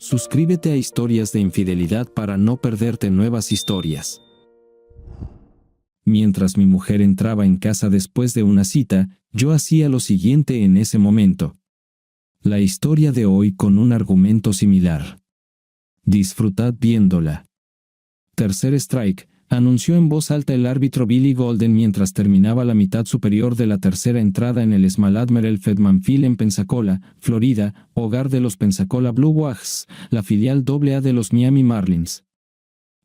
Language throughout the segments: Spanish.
Suscríbete a Historias de Infidelidad para no perderte nuevas historias. Mientras mi mujer entraba en casa después de una cita, yo hacía lo siguiente en ese momento. La historia de hoy con un argumento similar. Disfrutad viéndola. Tercer strike, anunció en voz alta el árbitro Billy Golden mientras terminaba la mitad superior de la tercera entrada en el Small Admiral Fedman Field en Pensacola, Florida, hogar de los Pensacola Blue Wags, la filial AA de los Miami Marlins.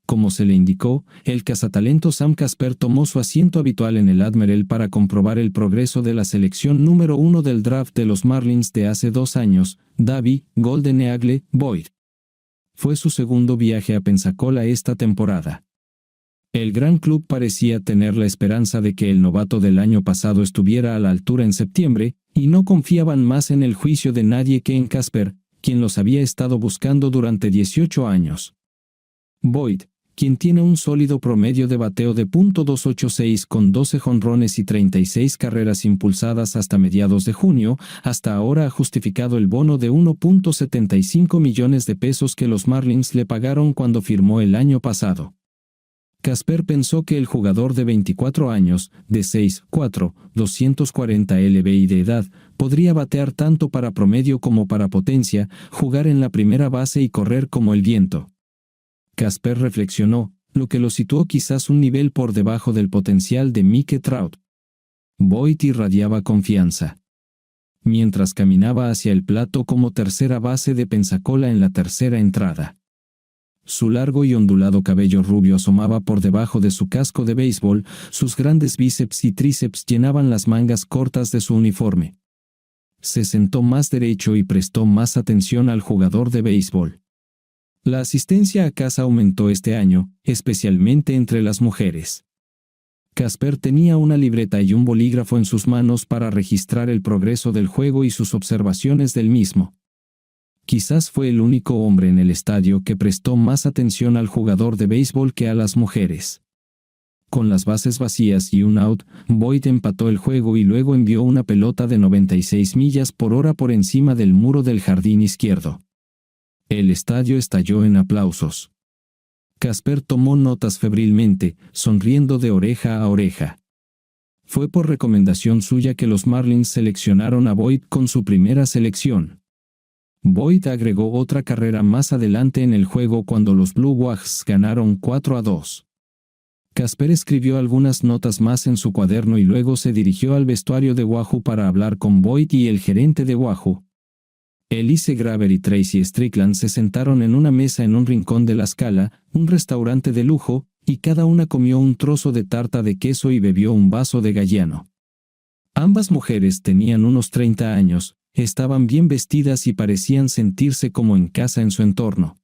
Como se le indicó, el cazatalento Sam Casper tomó su asiento habitual en el Admiral para comprobar el progreso de la selección número 1 del draft de los Marlins de hace 2 años, Davey Golden Eagle Boyd. Fue su segundo viaje a Pensacola esta temporada. El gran club parecía tener la esperanza de que el novato del año pasado estuviera a la altura en septiembre, y no confiaban más en el juicio de nadie que en Casper, quien los había estado buscando durante 18 años. Boyd, quien tiene un sólido promedio de bateo de .286 con 12 jonrones y 36 carreras impulsadas hasta mediados de junio, hasta ahora ha justificado el bono de $1.75 millones que los Marlins le pagaron cuando firmó el año pasado. Casper pensó que el jugador de 24 años, de 6'4", 240 lb de edad, podría batear tanto para promedio como para potencia, jugar en la primera base y correr como el viento. Casper reflexionó, lo que lo situó quizás un nivel por debajo del potencial de Mike Trout. Boyd irradiaba confianza. Mientras caminaba hacia el plato como tercera base de Pensacola en la tercera entrada. Su largo y ondulado cabello rubio asomaba por debajo de su casco de béisbol, sus grandes bíceps y tríceps llenaban las mangas cortas de su uniforme. Se sentó más derecho y prestó más atención al jugador de béisbol. La asistencia a casa aumentó este año, especialmente entre las mujeres. Casper tenía una libreta y un bolígrafo en sus manos para registrar el progreso del juego y sus observaciones del mismo. Quizás fue el único hombre en el estadio que prestó más atención al jugador de béisbol que a las mujeres. Con las bases vacías y un out, Boyd empató el juego y luego envió una pelota de 96 millas por hora por encima del muro del jardín izquierdo. El estadio estalló en aplausos. Casper tomó notas febrilmente, sonriendo de oreja a oreja. Fue por recomendación suya que los Marlins seleccionaron a Boyd con su primera selección. Boyd agregó otra carrera más adelante en el juego cuando los Blue Wags ganaron 4-2. Casper escribió algunas notas más en su cuaderno y luego se dirigió al vestuario de Wahoo para hablar con Boyd y el gerente de Wahoo. Elise Graver y Tracy Strickland se sentaron en una mesa en un rincón de la Scala, un restaurante de lujo, y cada una comió un trozo de tarta de queso y bebió un vaso de Galliano. Ambas mujeres tenían unos 30 años, estaban bien vestidas y parecían sentirse como en casa en su entorno.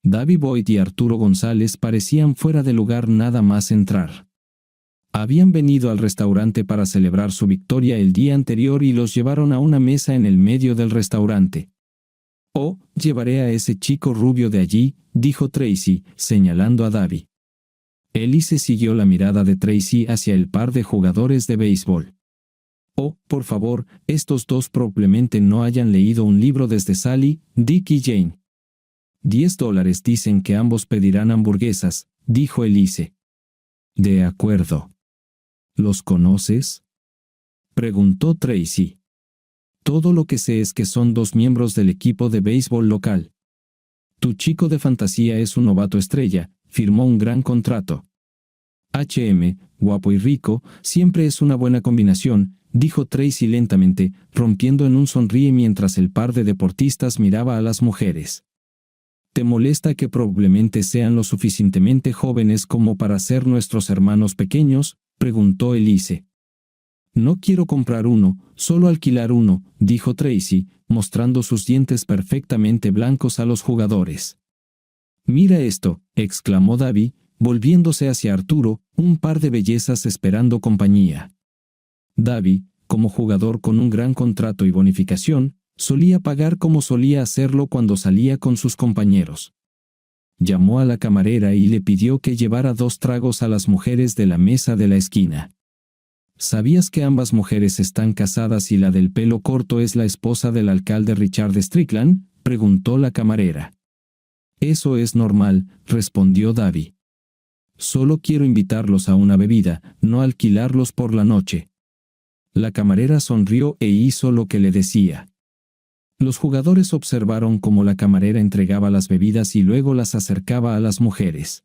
Davey Boyd y Arturo González parecían fuera de lugar nada más entrar. Habían venido al restaurante para celebrar su victoria el día anterior y los llevaron a una mesa en el medio del restaurante. «Oh, llevaré a ese chico rubio de allí», dijo Tracy, señalando a Davey. Elise siguió la mirada de Tracy hacia el par de jugadores de béisbol. «Oh, por favor, estos dos probablemente no hayan leído un libro desde Sally, Dick y Jane». $10 dicen que ambos pedirán hamburguesas, dijo Elise. «De acuerdo». «¿Los conoces?», preguntó Tracy. «Todo lo que sé es que son 2 miembros del equipo de béisbol local. Tu chico de fantasía es un novato estrella, firmó un gran contrato. Guapo y rico, siempre es una buena combinación», dijo Tracy lentamente, rompiendo en un sonríe mientras el par de deportistas miraba a las mujeres. «¿Te molesta que probablemente sean lo suficientemente jóvenes como para ser nuestros hermanos pequeños?», preguntó Elise. «No quiero comprar uno, solo alquilar uno», dijo Tracy, mostrando sus dientes perfectamente blancos a los jugadores. «Mira esto», exclamó Davey, volviéndose hacia Arturo, un par de bellezas esperando compañía. Davey, como jugador con un gran contrato y bonificación, solía pagar como solía hacerlo cuando salía con sus compañeros. Llamó a la camarera y le pidió que llevara 2 tragos a las mujeres de la mesa de la esquina. ¿Sabías que ambas mujeres están casadas y la del pelo corto es la esposa del alcalde Richard Strickland?, preguntó la camarera. Eso es normal, respondió Davi. Solo quiero invitarlos a una bebida, no alquilarlos por la noche. La camarera sonrió e hizo lo que le decía. Los jugadores observaron cómo la camarera entregaba las bebidas y luego las acercaba a las mujeres.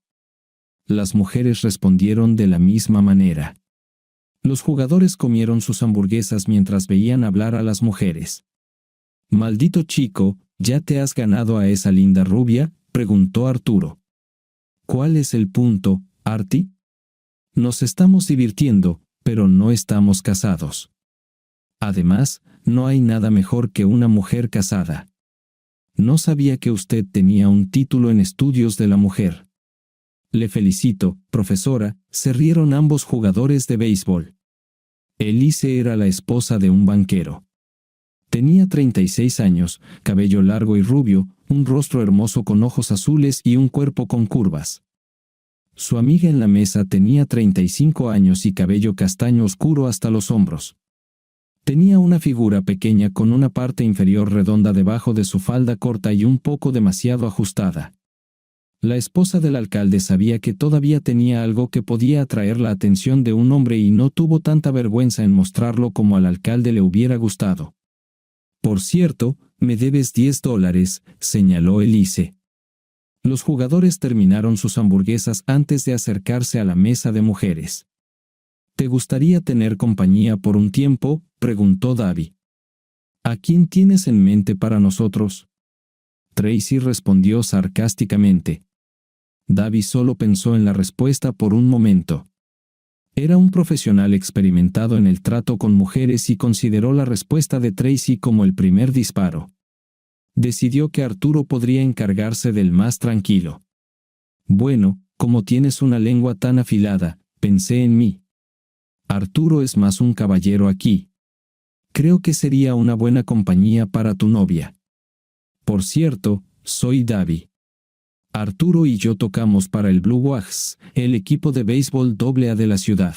Las mujeres respondieron de la misma manera. Los jugadores comieron sus hamburguesas mientras veían hablar a las mujeres. «Maldito chico, ¿ya te has ganado a esa linda rubia?», preguntó Arturo. «¿Cuál es el punto, Artie? Nos estamos divirtiendo, pero no estamos casados. Además, no hay nada mejor que una mujer casada. No sabía que usted tenía un título en estudios de la mujer». «Le felicito, profesora», se rieron ambos jugadores de béisbol. Elise era la esposa de un banquero. Tenía 36 años, cabello largo y rubio, un rostro hermoso con ojos azules y un cuerpo con curvas. Su amiga en la mesa tenía 35 años y cabello castaño oscuro hasta los hombros. Tenía una figura pequeña con una parte inferior redonda debajo de su falda corta y un poco demasiado ajustada. La esposa del alcalde sabía que todavía tenía algo que podía atraer la atención de un hombre y no tuvo tanta vergüenza en mostrarlo como al alcalde le hubiera gustado. «Por cierto, me debes $10», señaló Elise. Los jugadores terminaron sus hamburguesas antes de acercarse a la mesa de mujeres. «¿Te gustaría tener compañía por un tiempo?», preguntó Davi. «¿A quién tienes en mente para nosotros?». Tracy respondió sarcásticamente. Davi solo pensó en la respuesta por un momento. Era un profesional experimentado en el trato con mujeres y consideró la respuesta de Tracy como el primer disparo. Decidió que Arturo podría encargarse del más tranquilo. «Bueno, como tienes una lengua tan afilada, pensé en mí. Arturo es más un caballero aquí. Creo que sería una buena compañía para tu novia. Por cierto, soy Davi. Arturo y yo tocamos para el Blue Wags, el equipo de béisbol AA de la ciudad.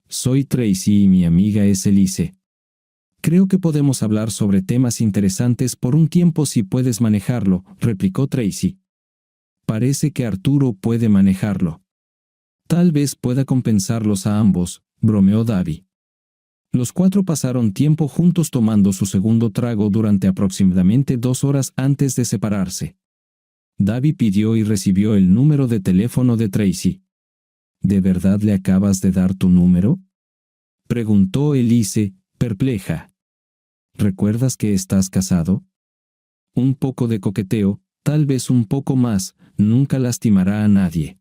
Soy Tracy y mi amiga es Elise. Creo que podemos hablar sobre temas interesantes por un tiempo si puedes manejarlo», replicó Tracy. «Parece que Arturo puede manejarlo. Tal vez pueda compensarlos a ambos», bromeó Davi. Los cuatro pasaron tiempo juntos tomando su segundo trago durante aproximadamente 2 horas antes de separarse. Davi pidió y recibió el número de teléfono de Tracy. «¿De verdad le acabas de dar tu número?», preguntó Elise, perpleja. «¿Recuerdas que estás casado? Un poco de coqueteo, tal vez un poco más, nunca lastimará a nadie.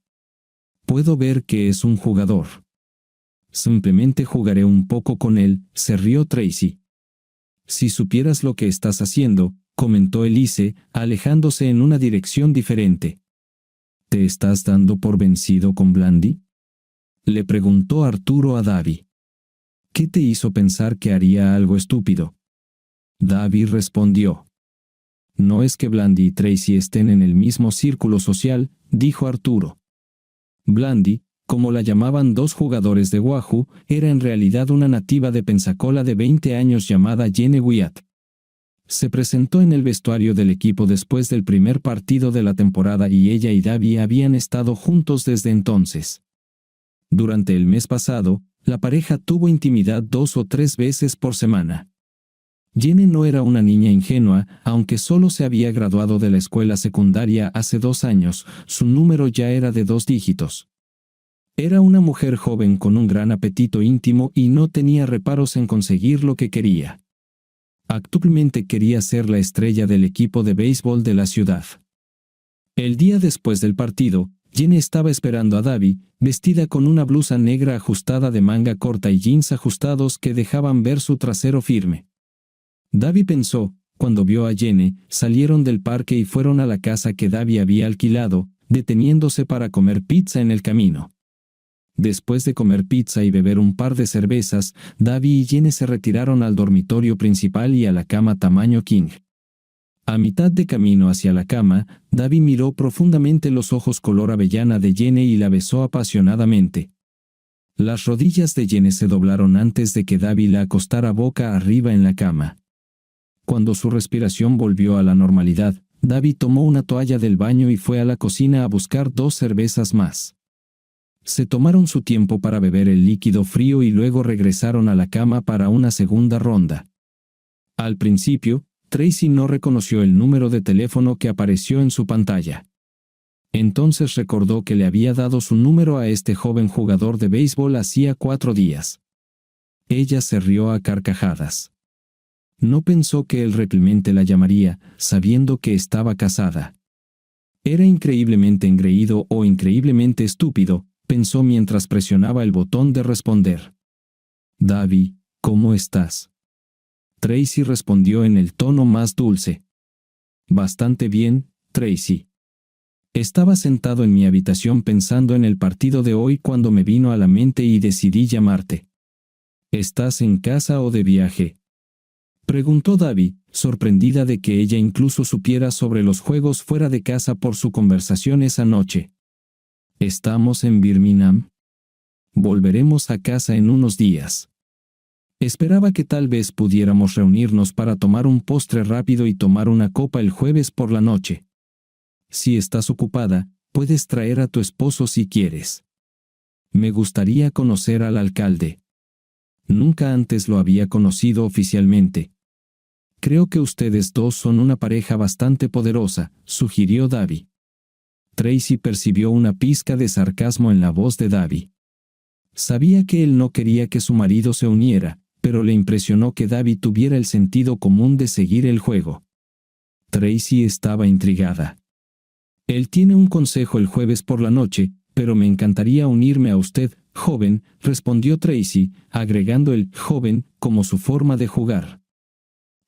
Puedo ver que es un jugador». «Simplemente jugaré un poco con él», se rió Tracy. «Si supieras lo que estás haciendo», comentó Elise, alejándose en una dirección diferente. «¿Te estás dando por vencido con Blandy?», le preguntó Arturo a Davi. «¿Qué te hizo pensar que haría algo estúpido?». Davi respondió. «No es que Blandy y Tracy estén en el mismo círculo social», dijo Arturo. Blandy, como la llamaban 2 jugadores de Wahoo, era en realidad una nativa de Pensacola de 20 años llamada Jenny Wyatt. Se presentó en el vestuario del equipo después del primer partido de la temporada y ella y Davi habían estado juntos desde entonces. Durante el mes pasado, la pareja tuvo intimidad 2 o 3 veces por semana. Jenny no era una niña ingenua, aunque solo se había graduado de la escuela secundaria hace 2 años, su número ya era de 2 dígitos. Era una mujer joven con un gran apetito íntimo y no tenía reparos en conseguir lo que quería. Actualmente quería ser la estrella del equipo de béisbol de la ciudad. El día después del partido, Jenny estaba esperando a Davi, vestida con una blusa negra ajustada de manga corta y jeans ajustados que dejaban ver su trasero firme. Davi pensó, cuando vio a Jenny, salieron del parque y fueron a la casa que Davi había alquilado, deteniéndose para comer pizza en el camino. Después de comer pizza y beber un par de cervezas, Davi y Jenny se retiraron al dormitorio principal y a la cama tamaño king. A mitad de camino hacia la cama, Davi miró profundamente los ojos color avellana de Jenny y la besó apasionadamente. Las rodillas de Jenny se doblaron antes de que Davi la acostara boca arriba en la cama. cuando su respiración volvió a la normalidad, Davi tomó una toalla del baño y fue a la cocina a buscar 2 cervezas más. Se tomaron su tiempo para beber el líquido frío y luego regresaron a la cama para una segunda ronda. Al principio, Tracy no reconoció el número de teléfono que apareció en su pantalla. Entonces recordó que le había dado su número a este joven jugador de béisbol hacía 4 días. Ella se rió a carcajadas. No pensó que él realmente la llamaría, sabiendo que estaba casada. Era increíblemente engreído o increíblemente estúpido, pensó mientras presionaba el botón de responder. Davi, ¿cómo estás? Tracy respondió en el tono más dulce. Bastante bien, Tracy. Estaba sentado en mi habitación pensando en el partido de hoy cuando me vino a la mente y decidí llamarte. ¿Estás en casa o de viaje? Preguntó Davi, sorprendida de que ella incluso supiera sobre los juegos fuera de casa por su conversación esa noche. ¿Estamos en Birmingham? Volveremos a casa en unos días. Esperaba que tal vez pudiéramos reunirnos para tomar un postre rápido y tomar una copa el jueves por la noche. Si estás ocupada, puedes traer a tu esposo si quieres. Me gustaría conocer al alcalde. Nunca antes lo había conocido oficialmente. Creo que ustedes dos son una pareja bastante poderosa, sugirió Davi. Tracy percibió una pizca de sarcasmo en la voz de Davi. Sabía que él no quería que su marido se uniera, pero le impresionó que Davi tuviera el sentido común de seguir el juego. Tracy estaba intrigada. Él tiene un consejo el jueves por la noche, pero me encantaría unirme a usted, joven, respondió Tracy, agregando el joven como su forma de jugar.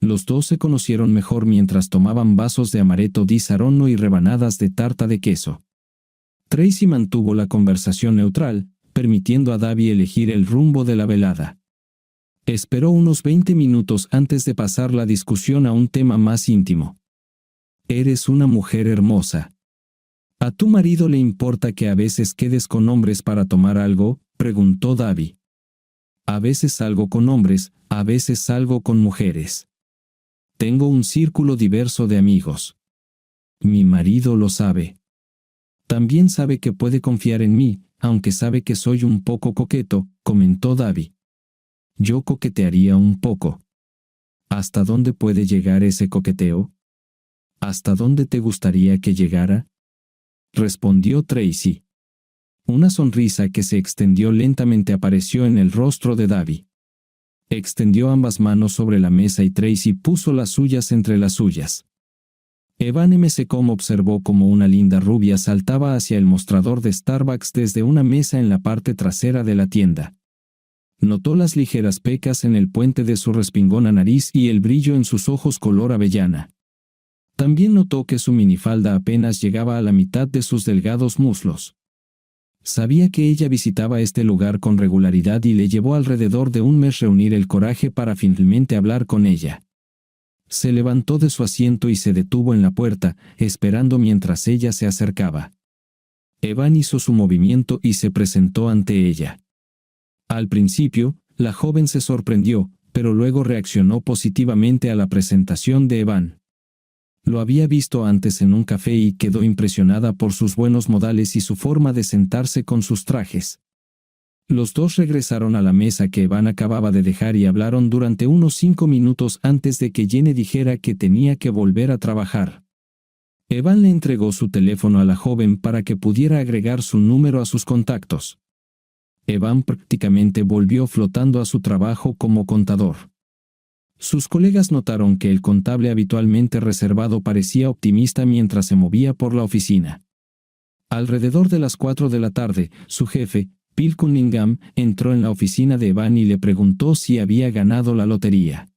Los dos se conocieron mejor mientras tomaban vasos de amaretto di Saronno y rebanadas de tarta de queso. Tracy mantuvo la conversación neutral, permitiendo a Davi elegir el rumbo de la velada. Esperó unos 20 minutos antes de pasar la discusión a un tema más íntimo. Eres una mujer hermosa. ¿A tu marido le importa que a veces quedes con hombres para tomar algo?, preguntó Davi. A veces salgo con hombres, a veces salgo con mujeres. Tengo un círculo diverso de amigos. Mi marido lo sabe. También sabe que puede confiar en mí, aunque sabe que soy un poco coqueto, comentó Davi. Yo coquetearía un poco. ¿Hasta dónde puede llegar ese coqueteo? ¿Hasta dónde te gustaría que llegara?, respondió Tracy. Una sonrisa que se extendió lentamente apareció en el rostro de Davi. Extendió ambas manos sobre la mesa y Tracy puso las suyas entre las suyas. Evan McComb observó cómo una linda rubia saltaba hacia el mostrador de Starbucks desde una mesa en la parte trasera de la tienda. Notó las ligeras pecas en el puente de su respingona nariz y el brillo en sus ojos color avellana. También notó que su minifalda apenas llegaba a la mitad de sus delgados muslos. Sabía que ella visitaba este lugar con regularidad y le llevó alrededor de un mes reunir el coraje para finalmente hablar con ella. Se levantó de su asiento y se detuvo en la puerta, esperando mientras ella se acercaba. Evan hizo su movimiento y se presentó ante ella. Al principio, la joven se sorprendió, pero luego reaccionó positivamente a la presentación de Evan. Lo había visto antes en un café y quedó impresionada por sus buenos modales y su forma de sentarse con sus trajes. Los dos regresaron a la mesa que Evan acababa de dejar y hablaron durante unos 5 minutos antes de que Jenny dijera que tenía que volver a trabajar. Evan le entregó su teléfono a la joven para que pudiera agregar su número a sus contactos. Evan prácticamente volvió flotando a su trabajo como contador. Sus colegas notaron que el contable habitualmente reservado parecía optimista mientras se movía por la oficina. Alrededor de las 4 de la tarde, su jefe, Bill Cunningham, entró en la oficina de Evan y le preguntó si había ganado la lotería.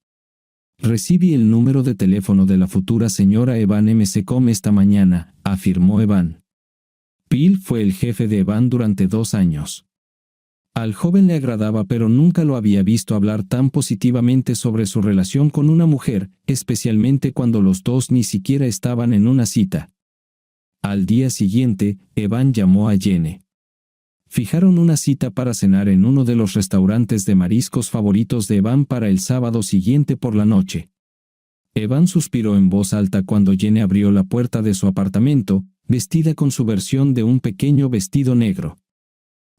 Recibí el número de teléfono de la futura señora Evan McComb esta mañana, afirmó Evan. Bill fue el jefe de Evan durante 2 años. Al joven le agradaba, pero nunca lo había visto hablar tan positivamente sobre su relación con una mujer, especialmente cuando los dos ni siquiera estaban en una cita. Al día siguiente, Evan llamó a Jenny. Fijaron una cita para cenar en uno de los restaurantes de mariscos favoritos de Evan para el sábado siguiente por la noche. Evan suspiró en voz alta cuando Jenny abrió la puerta de su apartamento, vestida con su versión de un pequeño vestido negro.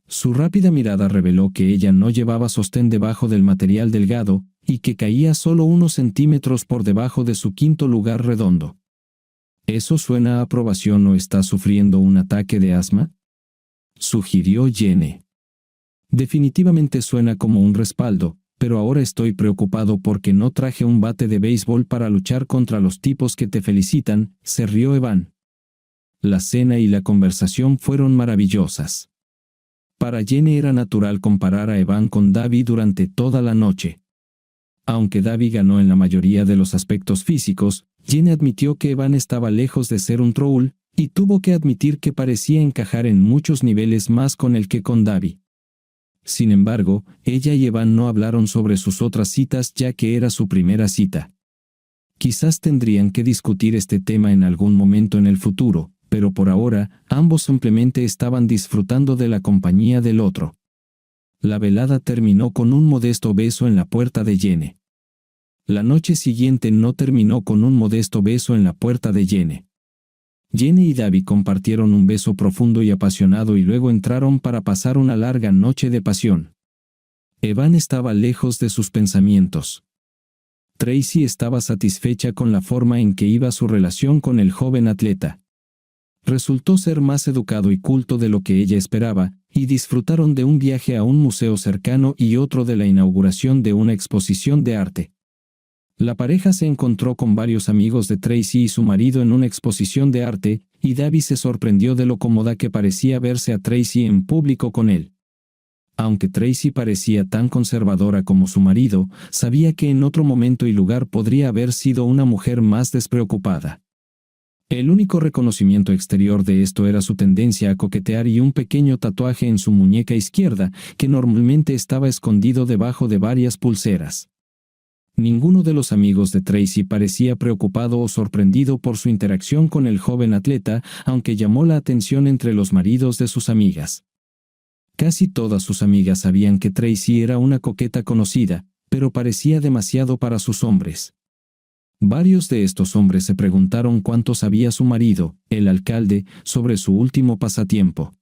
Su rápida mirada reveló que ella no llevaba sostén debajo del material delgado, y que caía solo unos centímetros por debajo de su quinto lugar redondo. ¿Eso suena a aprobación o está sufriendo un ataque de asma?, sugirió Jenny. Definitivamente suena como un respaldo, pero ahora estoy preocupado porque no traje un bate de béisbol para luchar contra los tipos que te felicitan, se rió Evan. La cena y la conversación fueron maravillosas. Para Jenny era natural comparar a Evan con Davi durante toda la noche. Aunque Davi ganó en la mayoría de los aspectos físicos, Jenny admitió que Evan estaba lejos de ser un troll, y tuvo que admitir que parecía encajar en muchos niveles más con él que con Davi. Sin embargo, ella y Evan no hablaron sobre sus otras citas ya que era su primera cita. Quizás tendrían que discutir este tema en algún momento en el futuro, pero por ahora, ambos simplemente estaban disfrutando de la compañía del otro. La velada terminó con un modesto beso en la puerta de Jenny. La noche siguiente no terminó con un modesto beso en la puerta de Jenny. Jenny y Davi compartieron un beso profundo y apasionado y luego entraron para pasar una larga noche de pasión. Evan estaba lejos de sus pensamientos. Tracy estaba satisfecha con la forma en que iba su relación con el joven atleta. Resultó ser más educado y culto de lo que ella esperaba, y disfrutaron de un viaje a un museo cercano y otro de la inauguración de una exposición de arte. La pareja se encontró con varios amigos de Tracy y su marido en una exposición de arte, y Davi se sorprendió de lo cómoda que parecía verse a Tracy en público con él. Aunque Tracy parecía tan conservadora como su marido, sabía que en otro momento y lugar podría haber sido una mujer más despreocupada. El único reconocimiento exterior de esto era su tendencia a coquetear y un pequeño tatuaje en su muñeca izquierda, que normalmente estaba escondido debajo de varias pulseras. Ninguno de los amigos de Tracy parecía preocupado o sorprendido por su interacción con el joven atleta, aunque llamó la atención entre los maridos de sus amigas. Casi todas sus amigas sabían que Tracy era una coqueta conocida, pero parecía demasiado para sus hombres. Varios de estos hombres se preguntaron cuánto sabía su marido, el alcalde, sobre su último pasatiempo.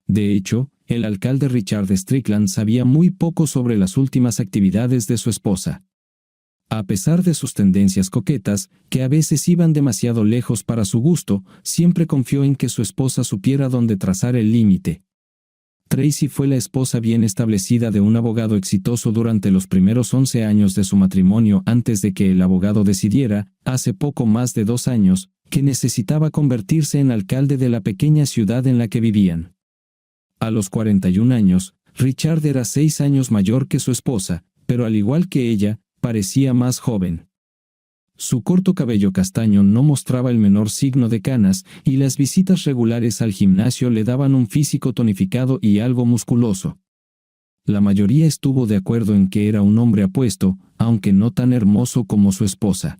De hecho, el alcalde Richard Strickland sabía muy poco sobre las últimas actividades de su esposa. A pesar de sus tendencias coquetas, que a veces iban demasiado lejos para su gusto, siempre confió en que su esposa supiera dónde trazar el límite. Tracy fue la esposa bien establecida de un abogado exitoso durante los primeros 11 años de su matrimonio antes de que el abogado decidiera, hace poco más de 2 años, que necesitaba convertirse en alcalde de la pequeña ciudad en la que vivían. A los 41 años, Richard era 6 años mayor que su esposa, pero al igual que ella, parecía más joven. Su corto cabello castaño no mostraba el menor signo de canas, y las visitas regulares al gimnasio le daban un físico tonificado y algo musculoso. La mayoría estuvo de acuerdo en que era un hombre apuesto, aunque no tan hermoso como su esposa.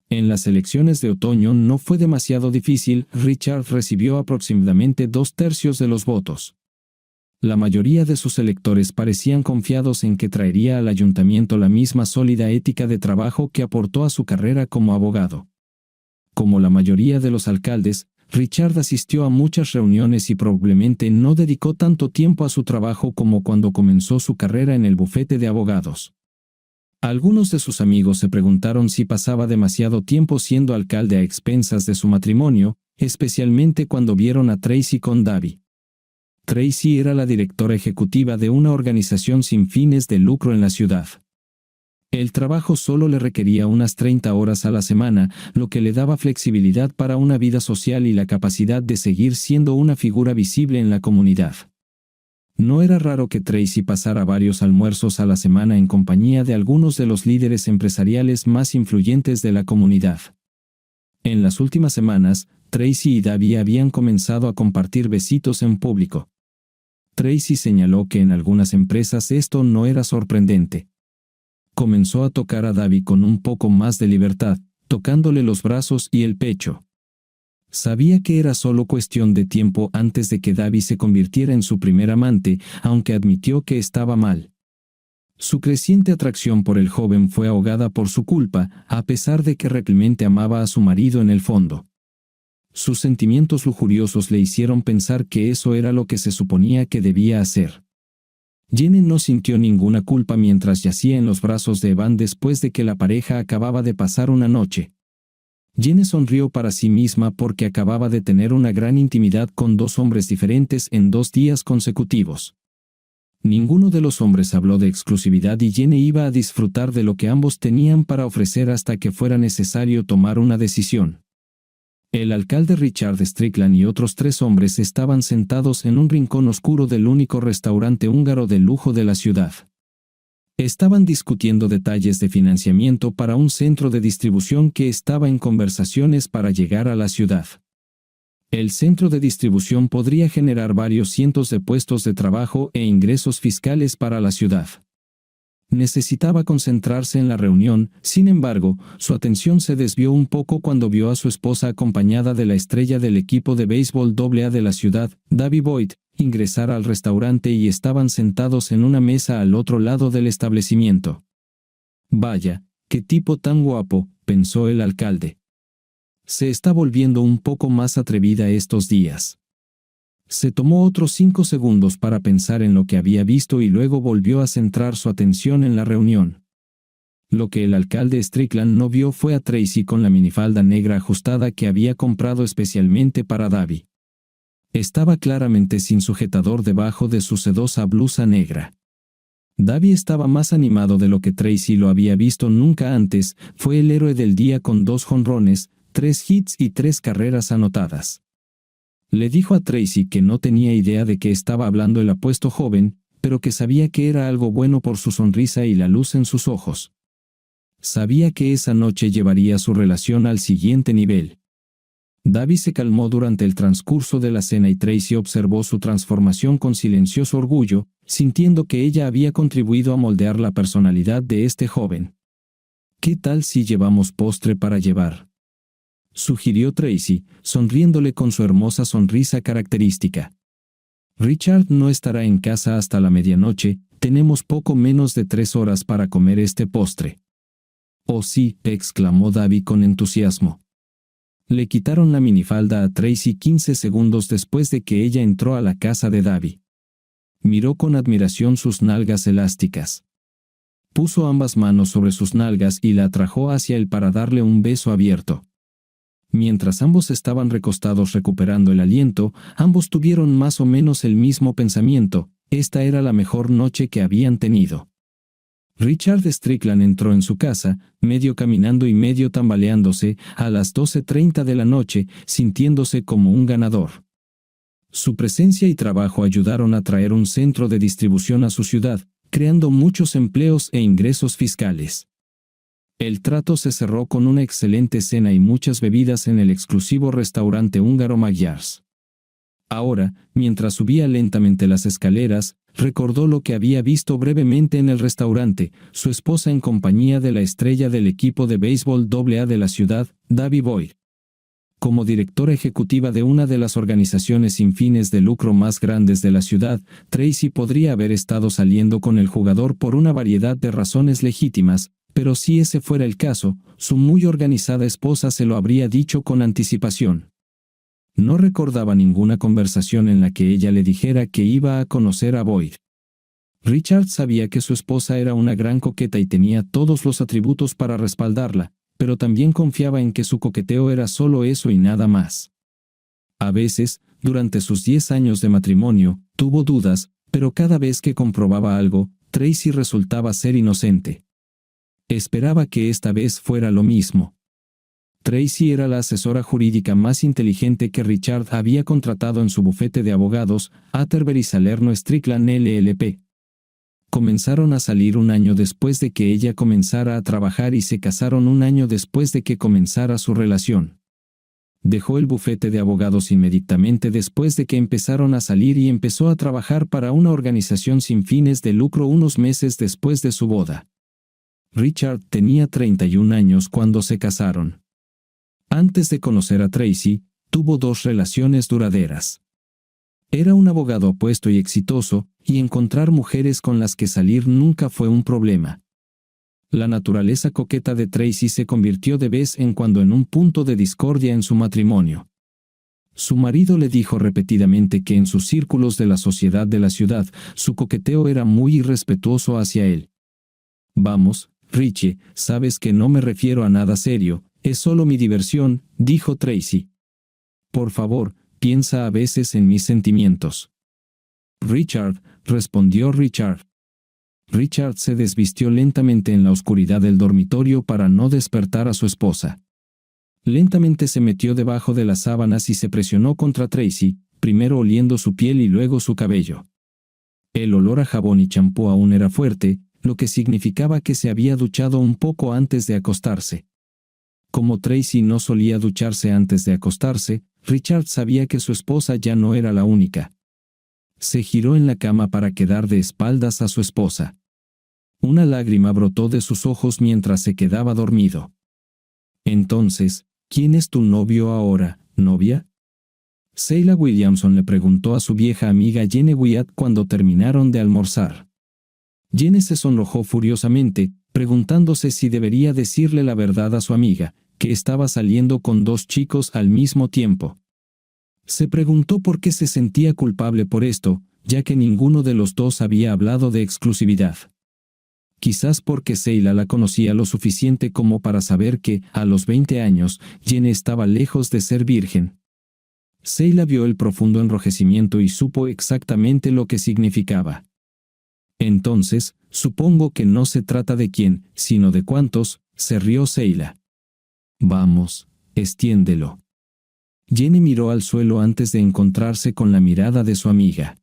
En las elecciones de otoño no fue demasiado difícil, Richard recibió aproximadamente 2/3 de los votos. La mayoría de sus electores parecían confiados en que traería al ayuntamiento la misma sólida ética de trabajo que aportó a su carrera como abogado. Como la mayoría de los alcaldes, Richard asistió a muchas reuniones y probablemente no dedicó tanto tiempo a su trabajo como cuando comenzó su carrera en el bufete de abogados. Algunos de sus amigos se preguntaron si pasaba demasiado tiempo siendo alcalde a expensas de su matrimonio, especialmente cuando vieron a Tracy con Davi. Tracy era la directora ejecutiva de una organización sin fines de lucro en la ciudad. El trabajo solo le requería unas 30 horas a la semana, lo que le daba flexibilidad para una vida social y la capacidad de seguir siendo una figura visible en la comunidad. No era raro que Tracy pasara varios almuerzos a la semana en compañía de algunos de los líderes empresariales más influyentes de la comunidad. En las últimas semanas, Tracy y Davi habían comenzado a compartir besitos en público. Tracy señaló que en algunas empresas esto no era sorprendente. Comenzó a tocar a Davi con un poco más de libertad, tocándole los brazos y el pecho. Sabía que era solo cuestión de tiempo antes de que Davi se convirtiera en su primer amante, aunque admitió que estaba mal. Su creciente atracción por el joven fue ahogada por su culpa, a pesar de que realmente amaba a su marido en el fondo. Sus sentimientos lujuriosos le hicieron pensar que eso era lo que se suponía que debía hacer. Jenny no sintió ninguna culpa mientras yacía en los brazos de Evan después de que la pareja acababa de pasar una noche. Jenny sonrió para sí misma porque acababa de tener una gran intimidad con dos hombres diferentes en 2 días consecutivos. Ninguno de los hombres habló de exclusividad y Jenny iba a disfrutar de lo que ambos tenían para ofrecer hasta que fuera necesario tomar una decisión. El alcalde Richard Strickland y otros 3 hombres estaban sentados en un rincón oscuro del único restaurante húngaro de lujo de la ciudad. Estaban discutiendo detalles de financiamiento para un centro de distribución que estaba en conversaciones para llegar a la ciudad. El centro de distribución podría generar varios cientos de puestos de trabajo e ingresos fiscales para la ciudad. Necesitaba concentrarse en la reunión, sin embargo, su atención se desvió un poco cuando vio a su esposa acompañada de la estrella del equipo de béisbol AA de la ciudad, Davy Boyd, ingresar al restaurante y estaban sentados en una mesa al otro lado del establecimiento. Vaya, qué tipo tan guapo, pensó el alcalde. Se está volviendo un poco más atrevida estos días. Se tomó otros 5 segundos para pensar en lo que había visto y luego volvió a centrar su atención en la reunión. Lo que el alcalde Strickland no vio fue a Tracy con la minifalda negra ajustada que había comprado especialmente para Davy. Estaba claramente sin sujetador debajo de su sedosa blusa negra. Davy estaba más animado de lo que Tracy lo había visto nunca antes, fue el héroe del día con 2 jonrones, 3 hits y 3 carreras anotadas. Le dijo a Tracy que no tenía idea de qué estaba hablando el apuesto joven, pero que sabía que era algo bueno por su sonrisa y la luz en sus ojos. Sabía que esa noche llevaría su relación al siguiente nivel. Davy se calmó durante el transcurso de la cena y Tracy observó su transformación con silencioso orgullo, sintiendo que ella había contribuido a moldear la personalidad de este joven. ¿Qué tal si llevamos postre para llevar?, sugirió Tracy, sonriéndole con su hermosa sonrisa característica. Richard no estará en casa hasta la medianoche, tenemos poco menos de 3 horas para comer este postre. Oh sí, exclamó Davy con entusiasmo. Le quitaron la minifalda a Tracy 15 segundos después de que ella entró a la casa de Davy. Miró con admiración sus nalgas elásticas. Puso ambas manos sobre sus nalgas y la atrajo hacia él para darle un beso abierto. Mientras ambos estaban recostados recuperando el aliento, ambos tuvieron más o menos el mismo pensamiento: esta era la mejor noche que habían tenido. Richard Strickland entró en su casa, medio caminando y medio tambaleándose, a las 12:30 de la noche, sintiéndose como un ganador. Su presencia y trabajo ayudaron a traer un centro de distribución a su ciudad, creando muchos empleos e ingresos fiscales. El trato se cerró con una excelente cena y muchas bebidas en el exclusivo restaurante húngaro Magyars. Ahora, mientras subía lentamente las escaleras, recordó lo que había visto brevemente en el restaurante: su esposa en compañía de la estrella del equipo de béisbol AA de la ciudad, Davy Boyd. Como directora ejecutiva de una de las organizaciones sin fines de lucro más grandes de la ciudad, Tracy podría haber estado saliendo con el jugador por una variedad de razones legítimas, pero si ese fuera el caso, su muy organizada esposa se lo habría dicho con anticipación. No recordaba ninguna conversación en la que ella le dijera que iba a conocer a Boyd. Richard sabía que su esposa era una gran coqueta y tenía todos los atributos para respaldarla, pero también confiaba en que su coqueteo era solo eso y nada más. A veces, durante sus 10 años de matrimonio, tuvo dudas, pero cada vez que comprobaba algo, Tracy resultaba ser inocente. Esperaba que esta vez fuera lo mismo. Tracy era la asesora jurídica más inteligente que Richard había contratado en su bufete de abogados, Atterbury Salerno Strickland LLP. Comenzaron a salir un año después de que ella comenzara a trabajar y se casaron un año después de que comenzara su relación. Dejó el bufete de abogados inmediatamente después de que empezaron a salir y empezó a trabajar para una organización sin fines de lucro unos meses después de su boda. Richard tenía 31 años cuando se casaron. Antes de conocer a Tracy, tuvo 2 relaciones duraderas. Era un abogado apuesto y exitoso, y encontrar mujeres con las que salir nunca fue un problema. La naturaleza coqueta de Tracy se convirtió de vez en cuando en un punto de discordia en su matrimonio. Su marido le dijo repetidamente que en sus círculos de la sociedad de la ciudad, su coqueteo era muy irrespetuoso hacia él. «Vamos, Richie, sabes que no me refiero a nada serio, es solo mi diversión», dijo Tracy. «Por favor, piensa a veces en mis sentimientos». «Richard», respondió Richard. Richard se desvistió lentamente en la oscuridad del dormitorio para no despertar a su esposa. Lentamente se metió debajo de las sábanas y se presionó contra Tracy, primero oliendo su piel y luego su cabello. El olor a jabón y champú aún era fuerte, lo que significaba que se había duchado un poco antes de acostarse. Como Tracy no solía ducharse antes de acostarse, Richard sabía que su esposa ya no era la única. Se giró en la cama para quedar de espaldas a su esposa. Una lágrima brotó de sus ojos mientras se quedaba dormido. «Entonces, ¿quién es tu novio ahora, novia?», Seila Williamson le preguntó a su vieja amiga Jene Wyatt cuando terminaron de almorzar. Jene se sonrojó furiosamente, preguntándose si debería decirle la verdad a su amiga, que estaba saliendo con 2 chicos al mismo tiempo. Se preguntó por qué se sentía culpable por esto, ya que ninguno de los dos había hablado de exclusividad. Quizás porque Seila la conocía lo suficiente como para saber que, a los 20 años, Jene estaba lejos de ser virgen. Seila vio el profundo enrojecimiento y supo exactamente lo que significaba. «Entonces, supongo que no se trata de quién, sino de cuántos», se rió Seila. «Vamos, extiéndelo». Jene miró al suelo antes de encontrarse con la mirada de su amiga.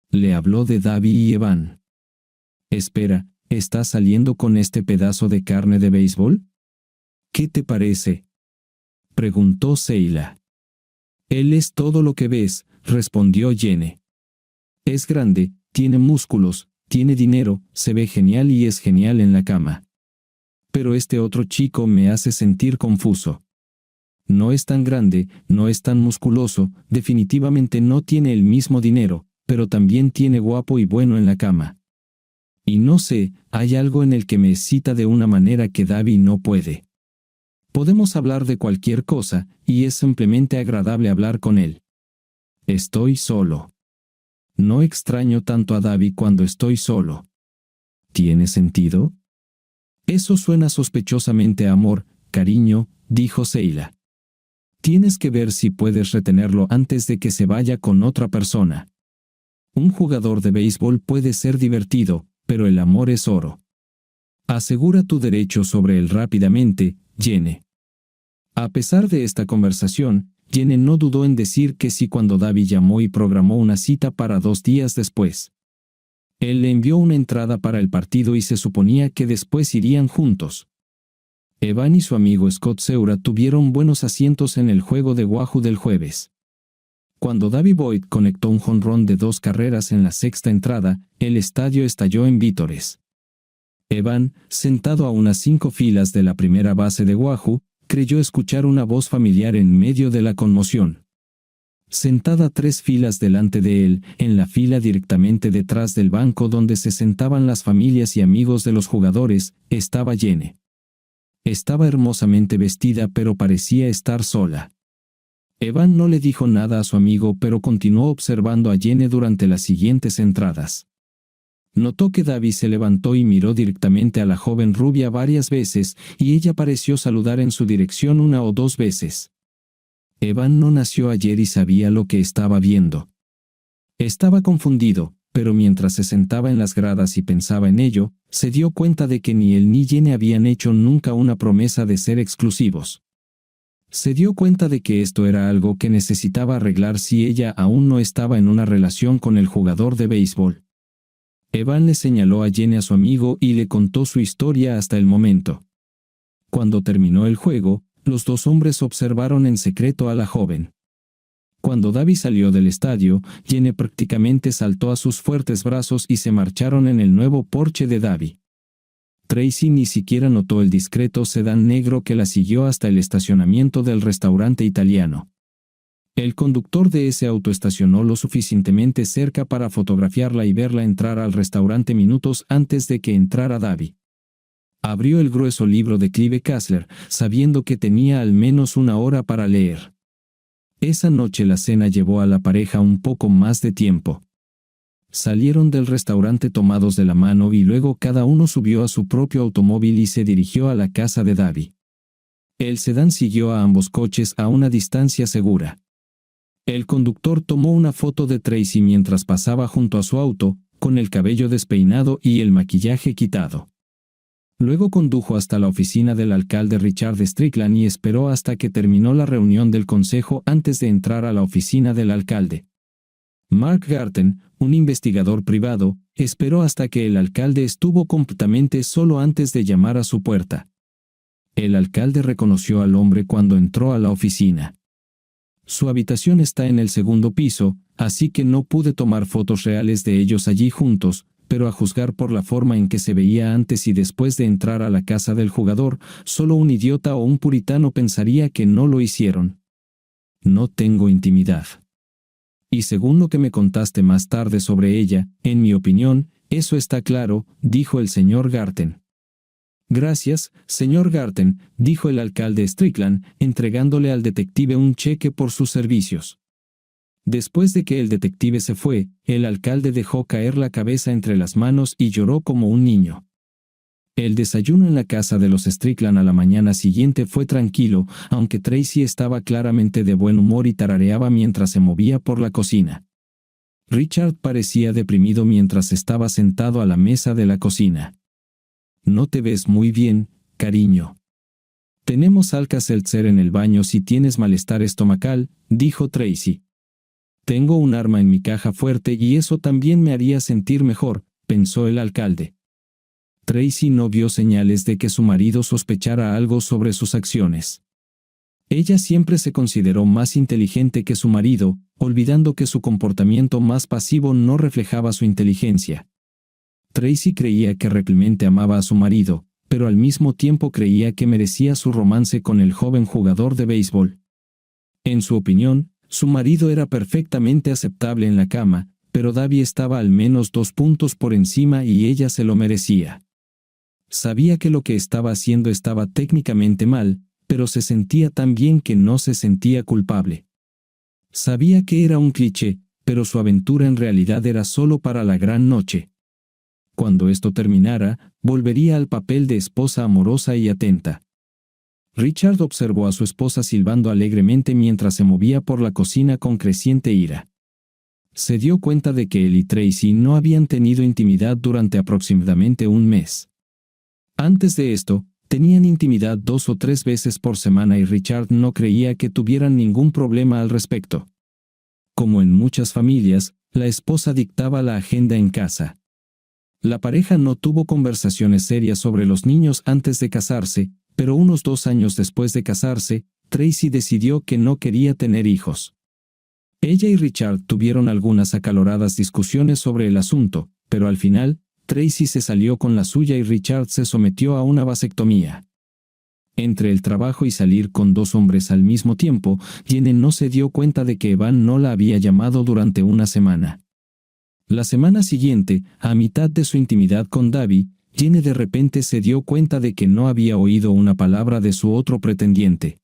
Le habló de Davi y Evan. «Espera, ¿estás saliendo con este pedazo de carne de béisbol? ¿Qué te parece?», preguntó Seila. «Él es todo lo que ves», respondió Jene. «Es grande, tiene músculos, tiene dinero, se ve genial y es genial en la cama. Pero este otro chico me hace sentir confuso. No es tan grande, no es tan musculoso, definitivamente no tiene el mismo dinero, pero también tiene guapo y bueno en la cama. Y no sé, hay algo en el que me excita de una manera que Davi no puede. Podemos hablar de cualquier cosa, y es simplemente agradable hablar con él. Estoy solo. No extraño tanto a Davi cuando estoy solo». «¿Tiene sentido?». «Eso suena sospechosamente a amor, cariño», dijo Seila. «Tienes que ver si puedes retenerlo antes de que se vaya con otra persona. Un jugador de béisbol puede ser divertido, pero el amor es oro. Asegura tu derecho sobre él rápidamente, Jene». A pesar de esta conversación, Jene no dudó en decir que sí cuando Davi llamó y programó una cita para 2 días después. Él le envió una entrada para el partido y se suponía que después irían juntos. Evan y su amigo Scott Seura tuvieron buenos asientos en el juego de Wahoo del jueves. Cuando Davi Boyd conectó un jonrón de 2 carreras en la 6ª entrada, el estadio estalló en vítores. Evan, sentado a unas 5 filas de la primera base de Wahoo, creyó escuchar una voz familiar en medio de la conmoción. Sentada 3 filas delante de él, en la fila directamente detrás del banco donde se sentaban las familias y amigos de los jugadores, estaba Jene. Estaba hermosamente vestida pero parecía estar sola. Evan no le dijo nada a su amigo pero continuó observando a Jene durante las siguientes entradas. Notó que Davi se levantó y miró directamente a la joven rubia varias veces, y ella pareció saludar en su dirección 1 o 2 veces. Evan no nació ayer y sabía lo que estaba viendo. Estaba confundido, pero mientras se sentaba en las gradas y pensaba en ello, se dio cuenta de que ni él ni Jene habían hecho nunca una promesa de ser exclusivos. Se dio cuenta de que esto era algo que necesitaba arreglar si ella aún no estaba en una relación con el jugador de béisbol. Evan le señaló a Jene a su amigo y le contó su historia hasta el momento. Cuando terminó el juego, los 2 hombres observaron en secreto a la joven. Cuando Davi salió del estadio, Jene prácticamente saltó a sus fuertes brazos y se marcharon en el nuevo Porsche de Davi. Tracy ni siquiera notó el discreto sedán negro que la siguió hasta el estacionamiento del restaurante italiano. El conductor de ese auto estacionó lo suficientemente cerca para fotografiarla y verla entrar al restaurante minutos antes de que entrara Davi. Abrió el grueso libro de Clive Cussler, sabiendo que tenía al menos una hora para leer. Esa noche la cena llevó a la pareja un poco más de tiempo. Salieron del restaurante tomados de la mano y luego cada uno subió a su propio automóvil y se dirigió a la casa de Davi. El sedán siguió a ambos coches a una distancia segura. El conductor tomó una foto de Tracy mientras pasaba junto a su auto, con el cabello despeinado y el maquillaje quitado. Luego condujo hasta la oficina del alcalde Richard Strickland y esperó hasta que terminó la reunión del consejo antes de entrar a la oficina del alcalde. Mark Garten, un investigador privado, esperó hasta que el alcalde estuvo completamente solo antes de llamar a su puerta. El alcalde reconoció al hombre cuando entró a la oficina. Su habitación está en el segundo piso, así que no pude tomar fotos reales de ellos allí juntos, pero a juzgar por la forma en que se veía antes y después de entrar a la casa del jugador, solo un idiota o un puritano pensaría que no lo hicieron. No tengo intimidad. Y según lo que me contaste más tarde sobre ella, en mi opinión, eso está claro, dijo el señor Garten. Gracias, señor Garten, dijo el alcalde Strickland, entregándole al detective un cheque por sus servicios. Después de que el detective se fue, el alcalde dejó caer la cabeza entre las manos y lloró como un niño. El desayuno en la casa de los Strickland a la mañana siguiente fue tranquilo, aunque Tracy estaba claramente de buen humor y tarareaba mientras se movía por la cocina. Richard parecía deprimido mientras estaba sentado a la mesa de la cocina. No te ves muy bien, cariño. Tenemos Alka-Seltzer en el baño si tienes malestar estomacal, dijo Tracy. Tengo un arma en mi caja fuerte y eso también me haría sentir mejor, pensó el alcalde. Tracy no vio señales de que su marido sospechara algo sobre sus acciones. Ella siempre se consideró más inteligente que su marido, olvidando que su comportamiento más pasivo no reflejaba su inteligencia. Tracy creía que realmente amaba a su marido, pero al mismo tiempo creía que merecía su romance con el joven jugador de béisbol. En su opinión, su marido era perfectamente aceptable en la cama, pero Davi estaba al menos 2 puntos por encima y ella se lo merecía. Sabía que lo que estaba haciendo estaba técnicamente mal, pero se sentía tan bien que no se sentía culpable. Sabía que era un cliché, pero su aventura en realidad era solo para la gran noche. Cuando esto terminara, volvería al papel de esposa amorosa y atenta. Richard observó a su esposa silbando alegremente mientras se movía por la cocina con creciente ira. Se dio cuenta de que él y Tracy no habían tenido intimidad durante aproximadamente un mes. Antes de esto, tenían intimidad 2 o 3 veces por semana y Richard no creía que tuvieran ningún problema al respecto. Como en muchas familias, la esposa dictaba la agenda en casa. La pareja no tuvo conversaciones serias sobre los niños antes de casarse, pero unos 2 años después de casarse, Tracy decidió que no quería tener hijos. Ella y Richard tuvieron algunas acaloradas discusiones sobre el asunto, pero al final, Tracy se salió con la suya y Richard se sometió a una vasectomía. Entre el trabajo y salir con 2 hombres al mismo tiempo, Jenny no se dio cuenta de que Evan no la había llamado durante una semana. La semana siguiente, a mitad de su intimidad con Davi, Jenny de repente se dio cuenta de que no había oído una palabra de su otro pretendiente.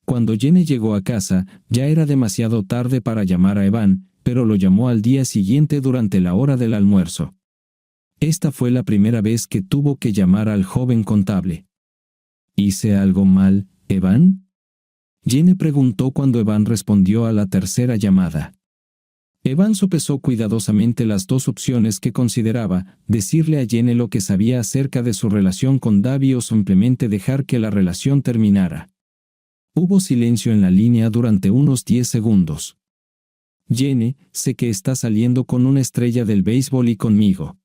Cuando Jenny llegó a casa, ya era demasiado tarde para llamar a Evan, pero lo llamó al día siguiente durante la hora del almuerzo. Esta fue la primera vez que tuvo que llamar al joven contable. ¿Hice algo mal, Evan? Jenny preguntó cuando Evan respondió a la tercera llamada. Evan sopesó cuidadosamente las 2 opciones que consideraba, decirle a Jenny lo que sabía acerca de su relación con Davi o simplemente dejar que la relación terminara. Hubo silencio en la línea durante unos 10 segundos. Jenny, sé que estás saliendo con una estrella del béisbol y conmigo.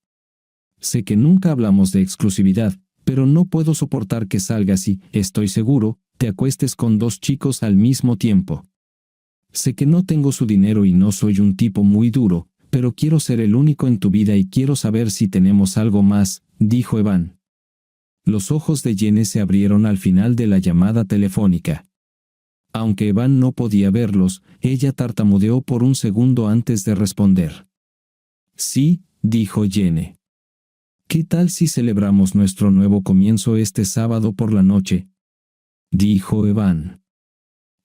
Sé que nunca hablamos de exclusividad, pero no puedo soportar que salgas y, estoy seguro, te acuestes con 2 chicos al mismo tiempo. Sé que no tengo su dinero y no soy un tipo muy duro, pero quiero ser el único en tu vida y quiero saber si tenemos algo más, dijo Evan. Los ojos de Jenny se abrieron al final de la llamada telefónica. Aunque Evan no podía verlos, ella tartamudeó por un segundo antes de responder. Sí, dijo Jenny. ¿Qué tal si celebramos nuestro nuevo comienzo este sábado por la noche? Dijo Evan.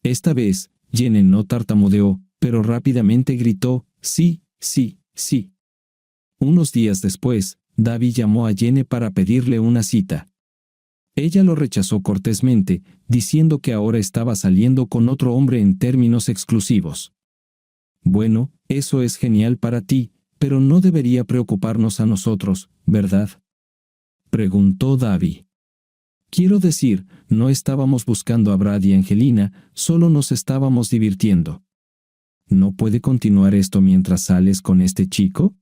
Esta vez, Jenny no tartamudeó, pero rápidamente gritó, sí, sí, sí. Unos días después, David llamó a Jenny para pedirle una cita. Ella lo rechazó cortésmente, diciendo que ahora estaba saliendo con otro hombre en términos exclusivos. Bueno, eso es genial para ti, pero no debería preocuparnos a nosotros, ¿verdad? Preguntó David. Quiero decir, no estábamos buscando a Brad y Angelina, solo nos estábamos divirtiendo. ¿No puede continuar esto mientras sales con este chico?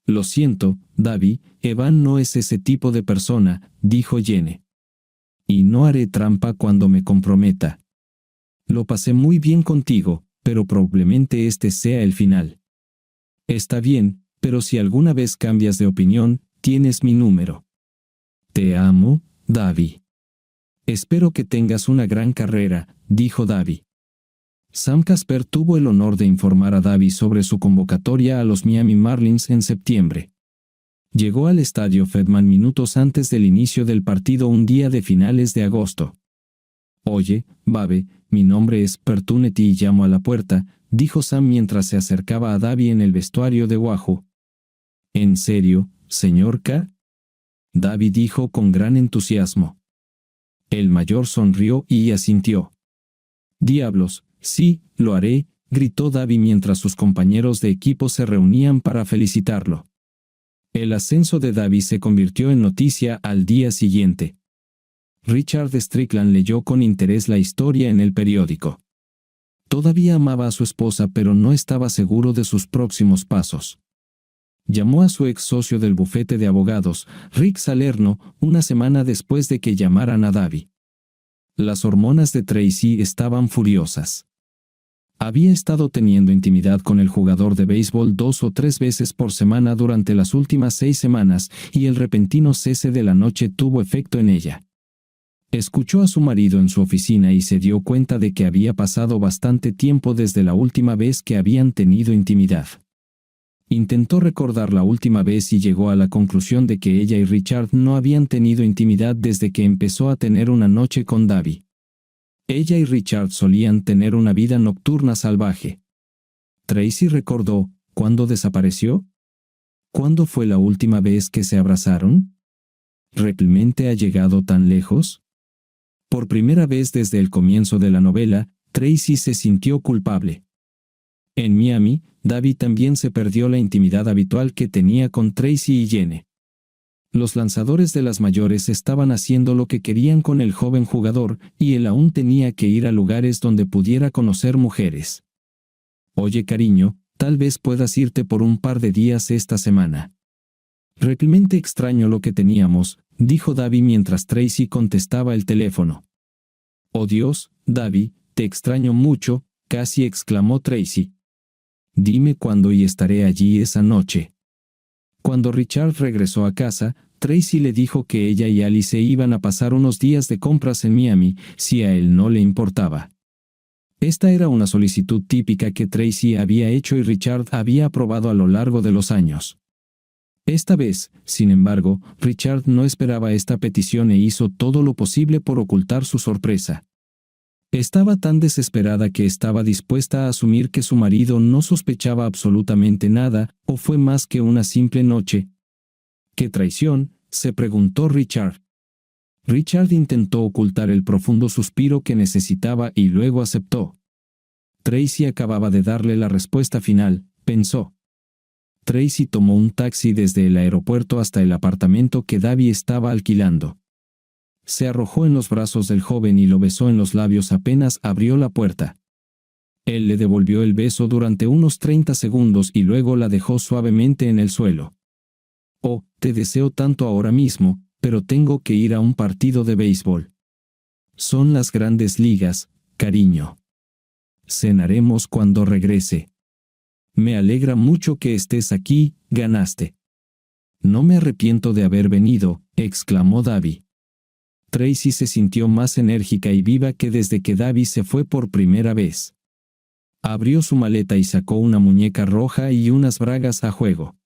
Lo siento, David, Evan no es ese tipo de persona, dijo Jenny. Y no haré trampa cuando me comprometa. Lo pasé muy bien contigo, pero probablemente este sea el final. Está bien, pero si alguna vez cambias de opinión, tienes mi número. Te amo, David. Espero que tengas una gran carrera, dijo David. Sam Casper tuvo el honor de informar a David sobre su convocatoria a los Miami Marlins en septiembre. Llegó al estadio Fedman minutos antes del inicio del partido un día de finales de agosto. Oye, Babe, mi nombre es Pertunetti y llamo a la puerta, dijo Sam mientras se acercaba a David en el vestuario de Wahoo. ¿En serio, señor K? David dijo con gran entusiasmo. El mayor sonrió y asintió. Diablos, sí, lo haré, gritó David mientras sus compañeros de equipo se reunían para felicitarlo. El ascenso de David se convirtió en noticia al día siguiente. Richard Strickland leyó con interés la historia en el periódico. Todavía amaba a su esposa pero no estaba seguro de sus próximos pasos. Llamó a su ex socio del bufete de abogados, Rick Salerno, una semana después de que llamaran a David. Las hormonas de Tracy estaban furiosas. Había estado teniendo intimidad con el jugador de béisbol 2 o 3 veces por semana durante las últimas 6 semanas, y el repentino cese de la noche tuvo efecto en ella. Escuchó a su marido en su oficina y se dio cuenta de que había pasado bastante tiempo desde la última vez que habían tenido intimidad. Intentó recordar la última vez y llegó a la conclusión de que ella y Richard no habían tenido intimidad desde que empezó a tener una noche con David. Ella y Richard solían tener una vida nocturna salvaje. Tracy recordó, ¿cuándo desapareció? ¿Cuándo fue la última vez que se abrazaron? ¿Realmente ha llegado tan lejos? Por primera vez desde el comienzo de la novela, Tracy se sintió culpable. En Miami, David también se perdió la intimidad habitual que tenía con Tracy y Jenny. Los lanzadores de las mayores estaban haciendo lo que querían con el joven jugador, y él aún tenía que ir a lugares donde pudiera conocer mujeres. Oye, cariño, tal vez puedas irte por un par de días esta semana. Realmente extraño lo que teníamos, dijo David mientras Tracy contestaba el teléfono. Oh Dios, David, te extraño mucho, casi exclamó Tracy. Dime cuándo y estaré allí esa noche. Cuando Richard regresó a casa, Tracy le dijo que ella y Alice iban a pasar unos días de compras en Miami, si a él no le importaba. Esta era una solicitud típica que Tracy había hecho y Richard había aprobado a lo largo de los años. Esta vez, sin embargo, Richard no esperaba esta petición e hizo todo lo posible por ocultar su sorpresa. Estaba tan desesperada que estaba dispuesta a asumir que su marido no sospechaba absolutamente nada, o fue más que una simple noche. ¿Qué traición?, se preguntó Richard. Richard intentó ocultar el profundo suspiro que necesitaba y luego aceptó. Tracy acababa de darle la respuesta final, pensó. Tracy tomó un taxi desde el aeropuerto hasta el apartamento que David estaba alquilando. Se arrojó en los brazos del joven y lo besó en los labios apenas abrió la puerta. Él le devolvió el beso durante unos 30 segundos y luego la dejó suavemente en el suelo. Oh, te deseo tanto ahora mismo, pero tengo que ir a un partido de béisbol. Son las grandes ligas, cariño. Cenaremos cuando regrese. Me alegra mucho que estés aquí, ganaste. No me arrepiento de haber venido, exclamó David. Tracy se sintió más enérgica y viva que desde que Davi se fue por primera vez. Abrió su maleta y sacó una muñeca roja y unas bragas a juego.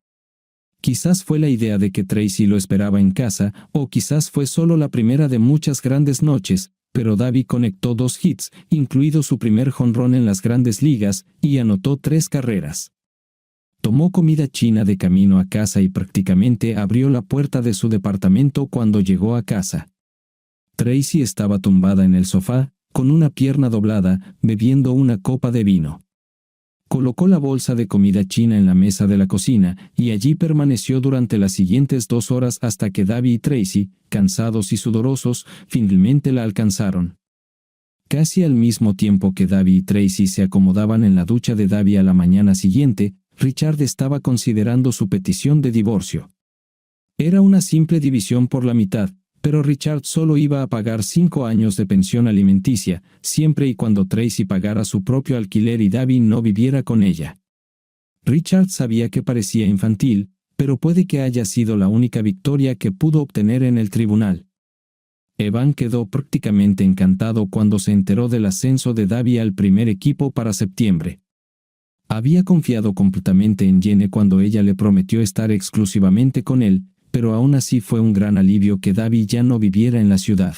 Quizás fue la idea de que Tracy lo esperaba en casa, o quizás fue solo la primera de muchas grandes noches, pero Davi conectó 2 hits, incluido su primer jonrón en las grandes ligas, y anotó 3 carreras. Tomó comida china de camino a casa y prácticamente abrió la puerta de su departamento cuando llegó a casa. Tracy estaba tumbada en el sofá, con una pierna doblada, bebiendo una copa de vino. Colocó la bolsa de comida china en la mesa de la cocina, y allí permaneció durante las siguientes 2 horas hasta que Davi y Tracy, cansados y sudorosos, finalmente la alcanzaron. Casi al mismo tiempo que Davi y Tracy se acomodaban en la ducha de Davi a la mañana siguiente, Richard estaba considerando su petición de divorcio. Era una simple división por la mitad, pero Richard solo iba a pagar 5 años de pensión alimenticia, siempre y cuando Tracy pagara su propio alquiler y Davi no viviera con ella. Richard sabía que parecía infantil, pero puede que haya sido la única victoria que pudo obtener en el tribunal. Evan quedó prácticamente encantado cuando se enteró del ascenso de Davi al primer equipo para septiembre. Había confiado completamente en Jenny cuando ella le prometió estar exclusivamente con él, pero aún así fue un gran alivio que Davi ya no viviera en la ciudad.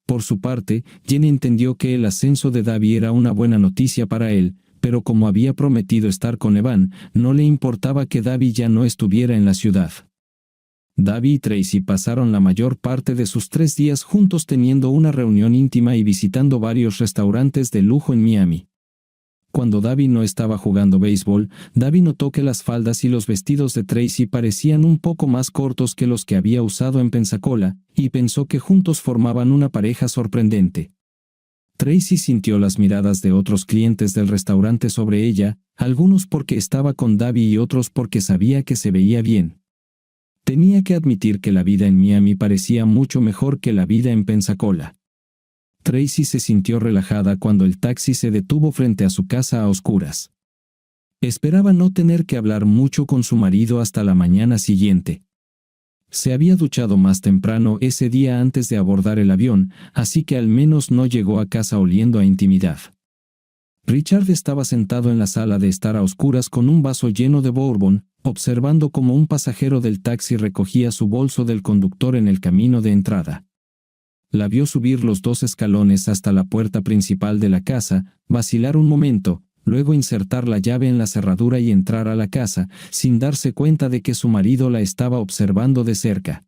Por su parte, Jenny entendió que el ascenso de Davi era una buena noticia para él, pero como había prometido estar con Evan, no le importaba que Davi ya no estuviera en la ciudad. Davi y Tracy pasaron la mayor parte de sus 3 días juntos teniendo una reunión íntima y visitando varios restaurantes de lujo en Miami. Cuando Davi no estaba jugando béisbol, Davi notó que las faldas y los vestidos de Tracy parecían un poco más cortos que los que había usado en Pensacola, y pensó que juntos formaban una pareja sorprendente. Tracy sintió las miradas de otros clientes del restaurante sobre ella, algunos porque estaba con Davi y otros porque sabía que se veía bien. Tenía que admitir que la vida en Miami parecía mucho mejor que la vida en Pensacola. Tracy se sintió relajada cuando el taxi se detuvo frente a su casa a oscuras. Esperaba no tener que hablar mucho con su marido hasta la mañana siguiente. Se había duchado más temprano ese día antes de abordar el avión, así que al menos no llegó a casa oliendo a intimidad. Richard estaba sentado en la sala de estar a oscuras con un vaso lleno de bourbon, observando cómo un pasajero del taxi recogía su bolso del conductor en el camino de entrada. La vio subir los 2 escalones hasta la puerta principal de la casa, vacilar un momento, luego insertar la llave en la cerradura y entrar a la casa, sin darse cuenta de que su marido la estaba observando de cerca.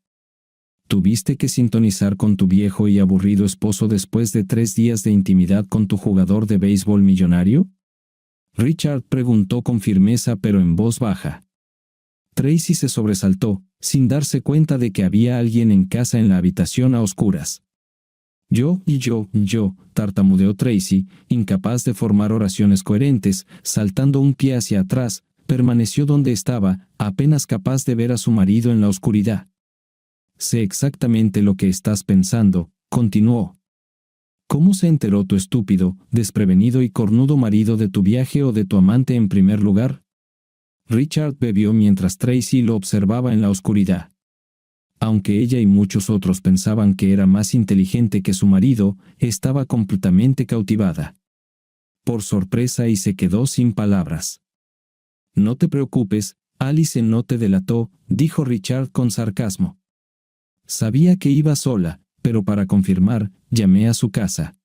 ¿Tuviste que sintonizar con tu viejo y aburrido esposo después de 3 días de intimidad con tu jugador de béisbol millonario? Richard preguntó con firmeza pero en voz baja. Tracy se sobresaltó, sin darse cuenta de que había alguien en casa en la habitación a oscuras. Yo, tartamudeó Tracy, incapaz de formar oraciones coherentes, saltando un pie hacia atrás, permaneció donde estaba, apenas capaz de ver a su marido en la oscuridad. Sé exactamente lo que estás pensando, continuó. ¿Cómo se enteró tu estúpido, desprevenido y cornudo marido de tu viaje o de tu amante en primer lugar? Richard bebió mientras Tracy lo observaba en la oscuridad. Aunque ella y muchos otros pensaban que era más inteligente que su marido, estaba completamente cautivada. Por sorpresa y se quedó sin palabras. No te preocupes, Alice no te delató, dijo Richard con sarcasmo. Sabía que iba sola, pero para confirmar, llamé a su casa.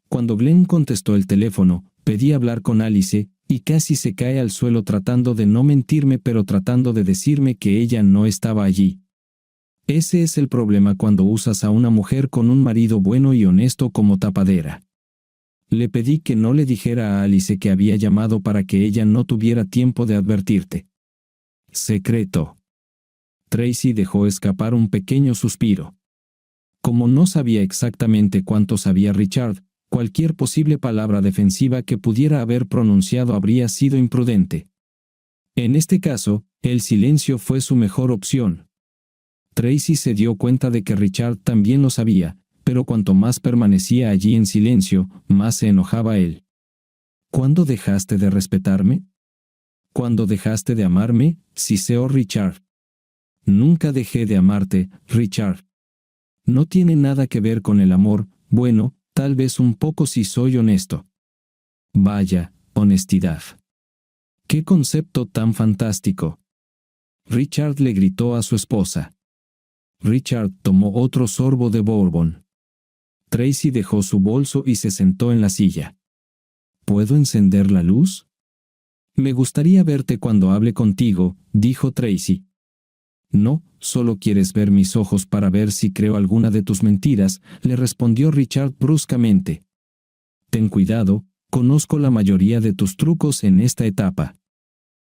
Cuando Glenn contestó el teléfono, pedí hablar con Alice, y casi se cae al suelo tratando de no mentirme pero tratando de decirme que ella no estaba allí. Ese es el problema cuando usas a una mujer con un marido bueno y honesto como tapadera. Le pedí que no le dijera a Alice que había llamado para que ella no tuviera tiempo de advertirte. Secreto. Tracy dejó escapar un pequeño suspiro. Como no sabía exactamente cuánto sabía Richard, cualquier posible palabra defensiva que pudiera haber pronunciado habría sido imprudente. En este caso, el silencio fue su mejor opción. Tracy se dio cuenta de que Richard también lo sabía, pero cuanto más permanecía allí en silencio, más se enojaba él. ¿Cuándo dejaste de respetarme? ¿Cuándo dejaste de amarme? Siseó Richard. Nunca dejé de amarte, Richard. No tiene nada que ver con el amor, bueno, tal vez un poco si soy honesto. Vaya, honestidad. ¡Qué concepto tan fantástico! Richard le gritó a su esposa. Richard tomó otro sorbo de bourbon. Tracy dejó su bolso y se sentó en la silla. ¿Puedo encender la luz? Me gustaría verte cuando hable contigo, dijo Tracy. No, solo quieres ver mis ojos para ver si creo alguna de tus mentiras, le respondió Richard bruscamente. Ten cuidado, conozco la mayoría de tus trucos en esta etapa.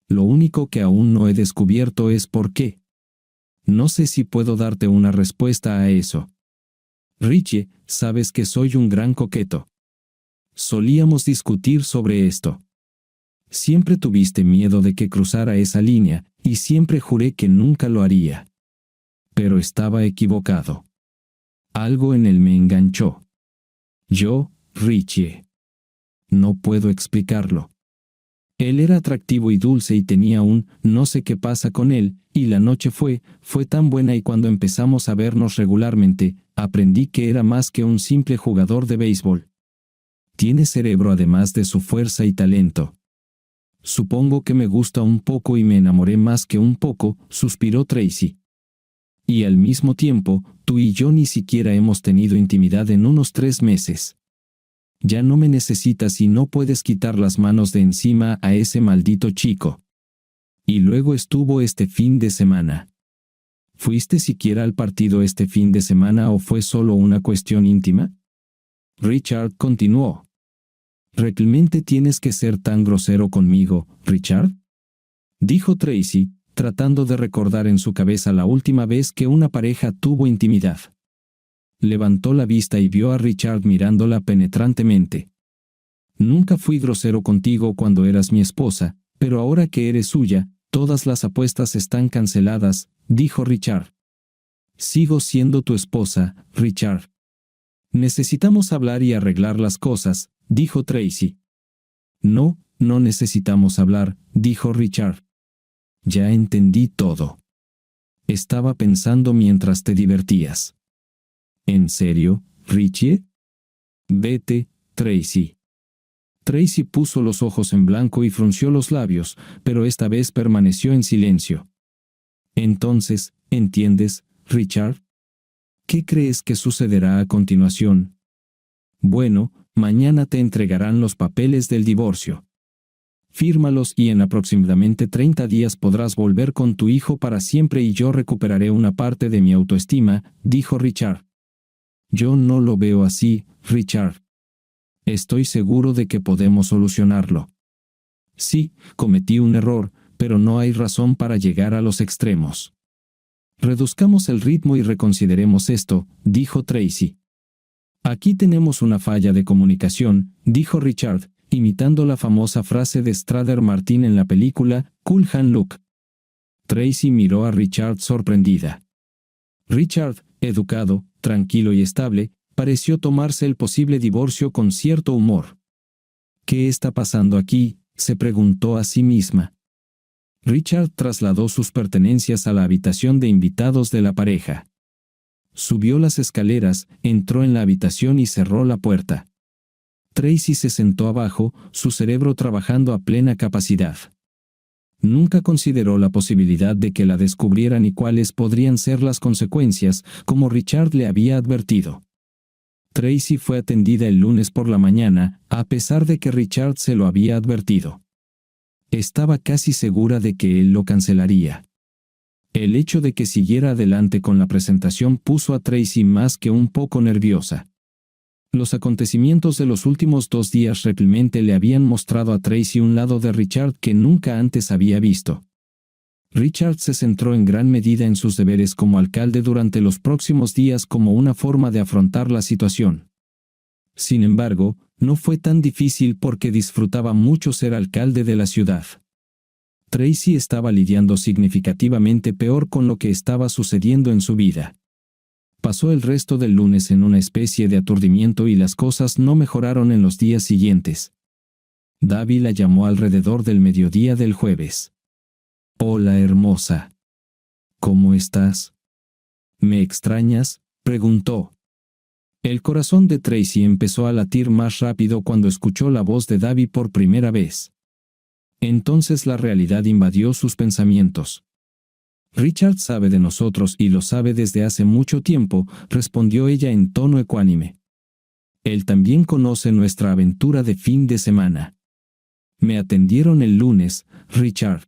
Lo único que aún no he descubierto es por qué. No sé si puedo darte una respuesta a eso. Richie, sabes que soy un gran coqueto. Solíamos discutir sobre esto. Siempre tuviste miedo de que cruzara esa línea, y siempre juré que nunca lo haría. Pero estaba equivocado. Algo en él me enganchó. Yo, Richie. No puedo explicarlo. Él era atractivo y dulce y tenía no sé qué pasa con él, y la noche fue tan buena y cuando empezamos a vernos regularmente, aprendí que era más que un simple jugador de béisbol. Tiene cerebro además de su fuerza y talento. Supongo que me gusta un poco y me enamoré más que un poco, suspiró Tracy. Y al mismo tiempo, tú y yo ni siquiera hemos tenido intimidad en unos 3 meses. Ya no me necesitas y no puedes quitar las manos de encima a ese maldito chico. Y luego estuvo este fin de semana. ¿Fuiste siquiera al partido este fin de semana o fue solo una cuestión íntima? Richard continuó. ¿Realmente tienes que ser tan grosero conmigo, Richard? Dijo Tracy, tratando de recordar en su cabeza la última vez que una pareja tuvo intimidad. Levantó la vista y vio a Richard mirándola penetrantemente. Nunca fui grosero contigo cuando eras mi esposa, pero ahora que eres suya, todas las apuestas están canceladas, dijo Richard. Sigo siendo tu esposa, Richard. Necesitamos hablar y arreglar las cosas, dijo Tracy. No, no necesitamos hablar, dijo Richard. Ya entendí todo. Estaba pensando mientras te divertías. ¿En serio, Richie? Vete, Tracy. Tracy puso los ojos en blanco y frunció los labios, pero esta vez permaneció en silencio. Entonces, ¿entiendes, Richard? ¿Qué crees que sucederá a continuación? Bueno, mañana te entregarán los papeles del divorcio. Fírmalos y en aproximadamente 30 días podrás volver con tu hijo para siempre y yo recuperaré una parte de mi autoestima, dijo Richard. Yo no lo veo así, Richard. Estoy seguro de que podemos solucionarlo. Sí, cometí un error, pero no hay razón para llegar a los extremos. Reduzcamos el ritmo y reconsideremos esto, dijo Tracy. Aquí tenemos una falla de comunicación, dijo Richard, imitando la famosa frase de Strader Martin en la película Cool Hand Luke. Tracy miró a Richard sorprendida. Richard, educado, tranquilo y estable, pareció tomarse el posible divorcio con cierto humor. ¿Qué está pasando aquí?, se preguntó a sí misma. Richard trasladó sus pertenencias a la habitación de invitados de la pareja. Subió las escaleras, entró en la habitación y cerró la puerta. Tracy se sentó abajo, su cerebro trabajando a plena capacidad. Nunca consideró la posibilidad de que la descubrieran y cuáles podrían ser las consecuencias, como Richard le había advertido. Tracy fue atendida el lunes por la mañana, a pesar de que Richard se lo había advertido. Estaba casi segura de que él lo cancelaría. El hecho de que siguiera adelante con la presentación puso a Tracy más que un poco nerviosa. Los acontecimientos de los últimos 2 días realmente le habían mostrado a Tracy un lado de Richard que nunca antes había visto. Richard se centró en gran medida en sus deberes como alcalde durante los próximos días como una forma de afrontar la situación. Sin embargo, no fue tan difícil porque disfrutaba mucho ser alcalde de la ciudad. Tracy estaba lidiando significativamente peor con lo que estaba sucediendo en su vida. Pasó el resto del lunes en una especie de aturdimiento y las cosas no mejoraron en los días siguientes. Davi la llamó alrededor del mediodía del jueves. «Hola, hermosa. ¿Cómo estás? ¿Me extrañas, preguntó. El corazón de Tracy empezó a latir más rápido cuando escuchó la voz de Davy por primera vez. Entonces la realidad invadió sus pensamientos. Richard sabe de nosotros y lo sabe desde hace mucho tiempo, respondió ella en tono ecuánime. Él también conoce nuestra aventura de fin de semana. Me atendieron el lunes, Richard.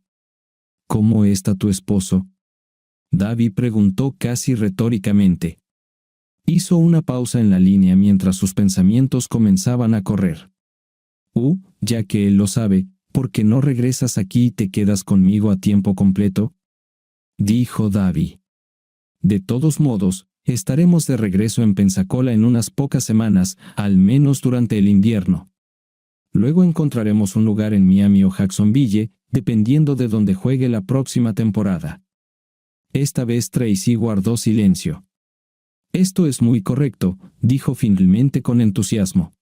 ¿Cómo está tu esposo? Davy preguntó casi retóricamente. Hizo una pausa en la línea mientras sus pensamientos comenzaban a correr. Ya que él lo sabe, ¿por qué no regresas aquí y te quedas conmigo a tiempo completo? Dijo Davy. De todos modos, estaremos de regreso en Pensacola en unas pocas semanas, al menos durante el invierno. Luego encontraremos un lugar en Miami o Jacksonville, dependiendo de donde juegue la próxima temporada. Esta vez Tracy guardó silencio. Esto es muy correcto, dijo finalmente con entusiasmo.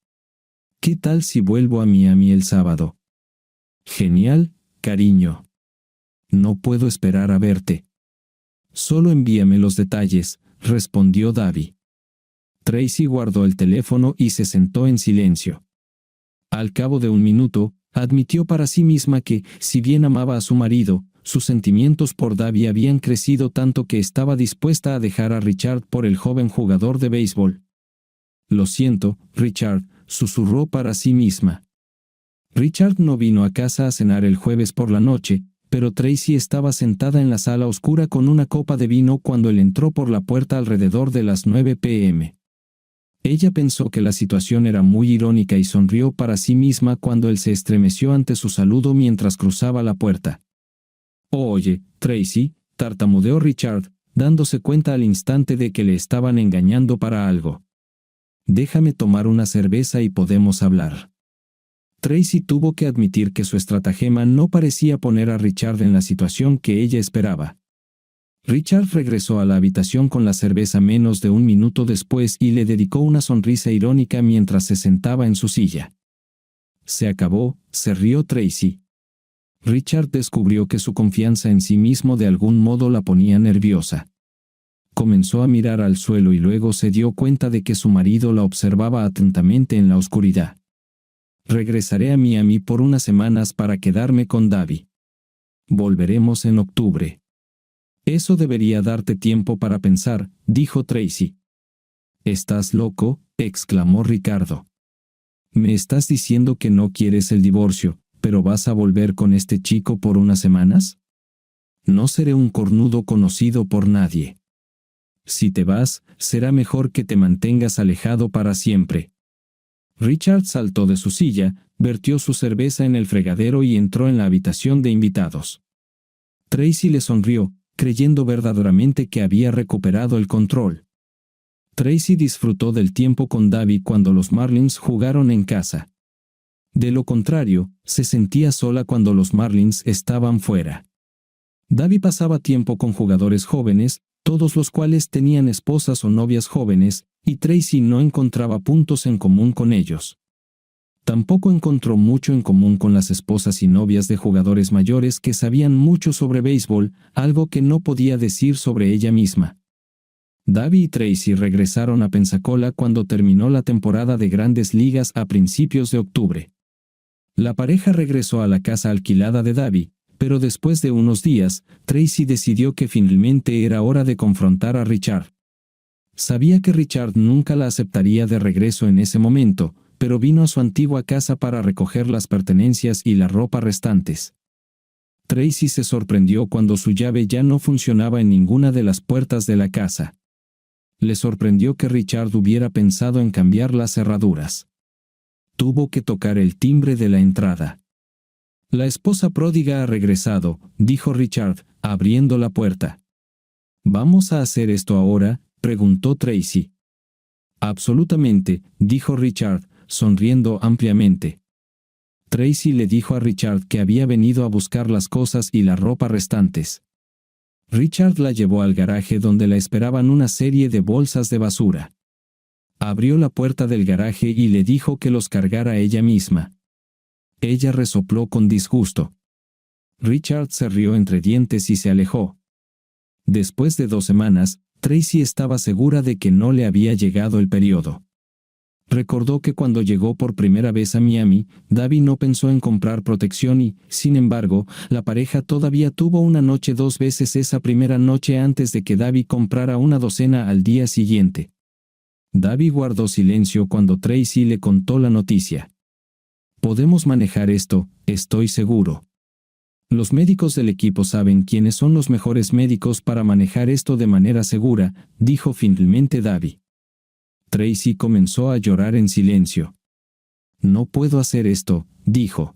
¿Qué tal si vuelvo a Miami el sábado? Genial, cariño. No puedo esperar a verte. Solo envíame los detalles, respondió Davy. Tracy guardó el teléfono y se sentó en silencio. Al cabo de un minuto, admitió para sí misma que, si bien amaba a su marido, sus sentimientos por Davy habían crecido tanto que estaba dispuesta a dejar a Richard por el joven jugador de béisbol. Lo siento, Richard, susurró para sí misma. Richard no vino a casa a cenar el jueves por la noche, pero Tracy estaba sentada en la sala oscura con una copa de vino cuando él entró por la puerta alrededor de las 9 p.m. Ella pensó que la situación era muy irónica y sonrió para sí misma cuando él se estremeció ante su saludo mientras cruzaba la puerta. Oye, Tracy, tartamudeó Richard, dándose cuenta al instante de que le estaban engañando para algo. Déjame tomar una cerveza y podemos hablar. Tracy tuvo que admitir que su estratagema no parecía poner a Richard en la situación que ella esperaba. Richard regresó a la habitación con la cerveza menos de un minuto después y le dedicó una sonrisa irónica mientras se sentaba en su silla. Se acabó, se rió Tracy. Richard descubrió que su confianza en sí mismo de algún modo la ponía nerviosa. Comenzó a mirar al suelo y luego se dio cuenta de que su marido la observaba atentamente en la oscuridad. Regresaré a Miami por unas semanas para quedarme con Davy. Volveremos en octubre. Eso debería darte tiempo para pensar, dijo Tracy. ¿Estás loco?, exclamó Ricardo. Me estás diciendo que no quieres el divorcio, pero vas a volver con este chico por unas semanas? No seré un cornudo conocido por nadie. Si te vas, será mejor que te mantengas alejado para siempre. Richard saltó de su silla, vertió su cerveza en el fregadero y entró en la habitación de invitados. Tracy le sonrió, creyendo verdaderamente que había recuperado el control. Tracy disfrutó del tiempo con Davy cuando los Marlins jugaron en casa. De lo contrario, se sentía sola cuando los Marlins estaban fuera. Davy pasaba tiempo con jugadores jóvenes, todos los cuales tenían esposas o novias jóvenes, y Tracy no encontraba puntos en común con ellos. Tampoco encontró mucho en común con las esposas y novias de jugadores mayores que sabían mucho sobre béisbol, algo que no podía decir sobre ella misma. Davy y Tracy regresaron a Pensacola cuando terminó la temporada de Grandes Ligas a principios de octubre. La pareja regresó a la casa alquilada de Davy, pero después de unos días, Tracy decidió que finalmente era hora de confrontar a Richard. Sabía que Richard nunca la aceptaría de regreso en ese momento, pero vino a su antigua casa para recoger las pertenencias y la ropa restantes. Tracy se sorprendió cuando su llave ya no funcionaba en ninguna de las puertas de la casa. Le sorprendió que Richard hubiera pensado en cambiar las cerraduras. Tuvo que tocar el timbre de la entrada. La esposa pródiga ha regresado, dijo Richard, abriendo la puerta. ¿Vamos a hacer esto ahora?, preguntó Tracy. Absolutamente, dijo Richard, sonriendo ampliamente. Tracy le dijo a Richard que había venido a buscar las cosas y la ropa restantes. Richard la llevó al garaje donde la esperaban una serie de bolsas de basura. Abrió la puerta del garaje y le dijo que los cargara ella misma. Ella resopló con disgusto. Richard se rió entre dientes y se alejó. Después de 2 semanas, Tracy estaba segura de que no le había llegado el periodo. Recordó que cuando llegó por primera vez a Miami, Davi no pensó en comprar protección y, sin embargo, la pareja todavía tuvo una noche 2 veces esa primera noche antes de que Davi comprara una docena al día siguiente. Davi guardó silencio cuando Tracy le contó la noticia. Podemos manejar esto, estoy seguro. Los médicos del equipo saben quiénes son los mejores médicos para manejar esto de manera segura, dijo finalmente Davi. Tracy comenzó a llorar en silencio. No puedo hacer esto, dijo.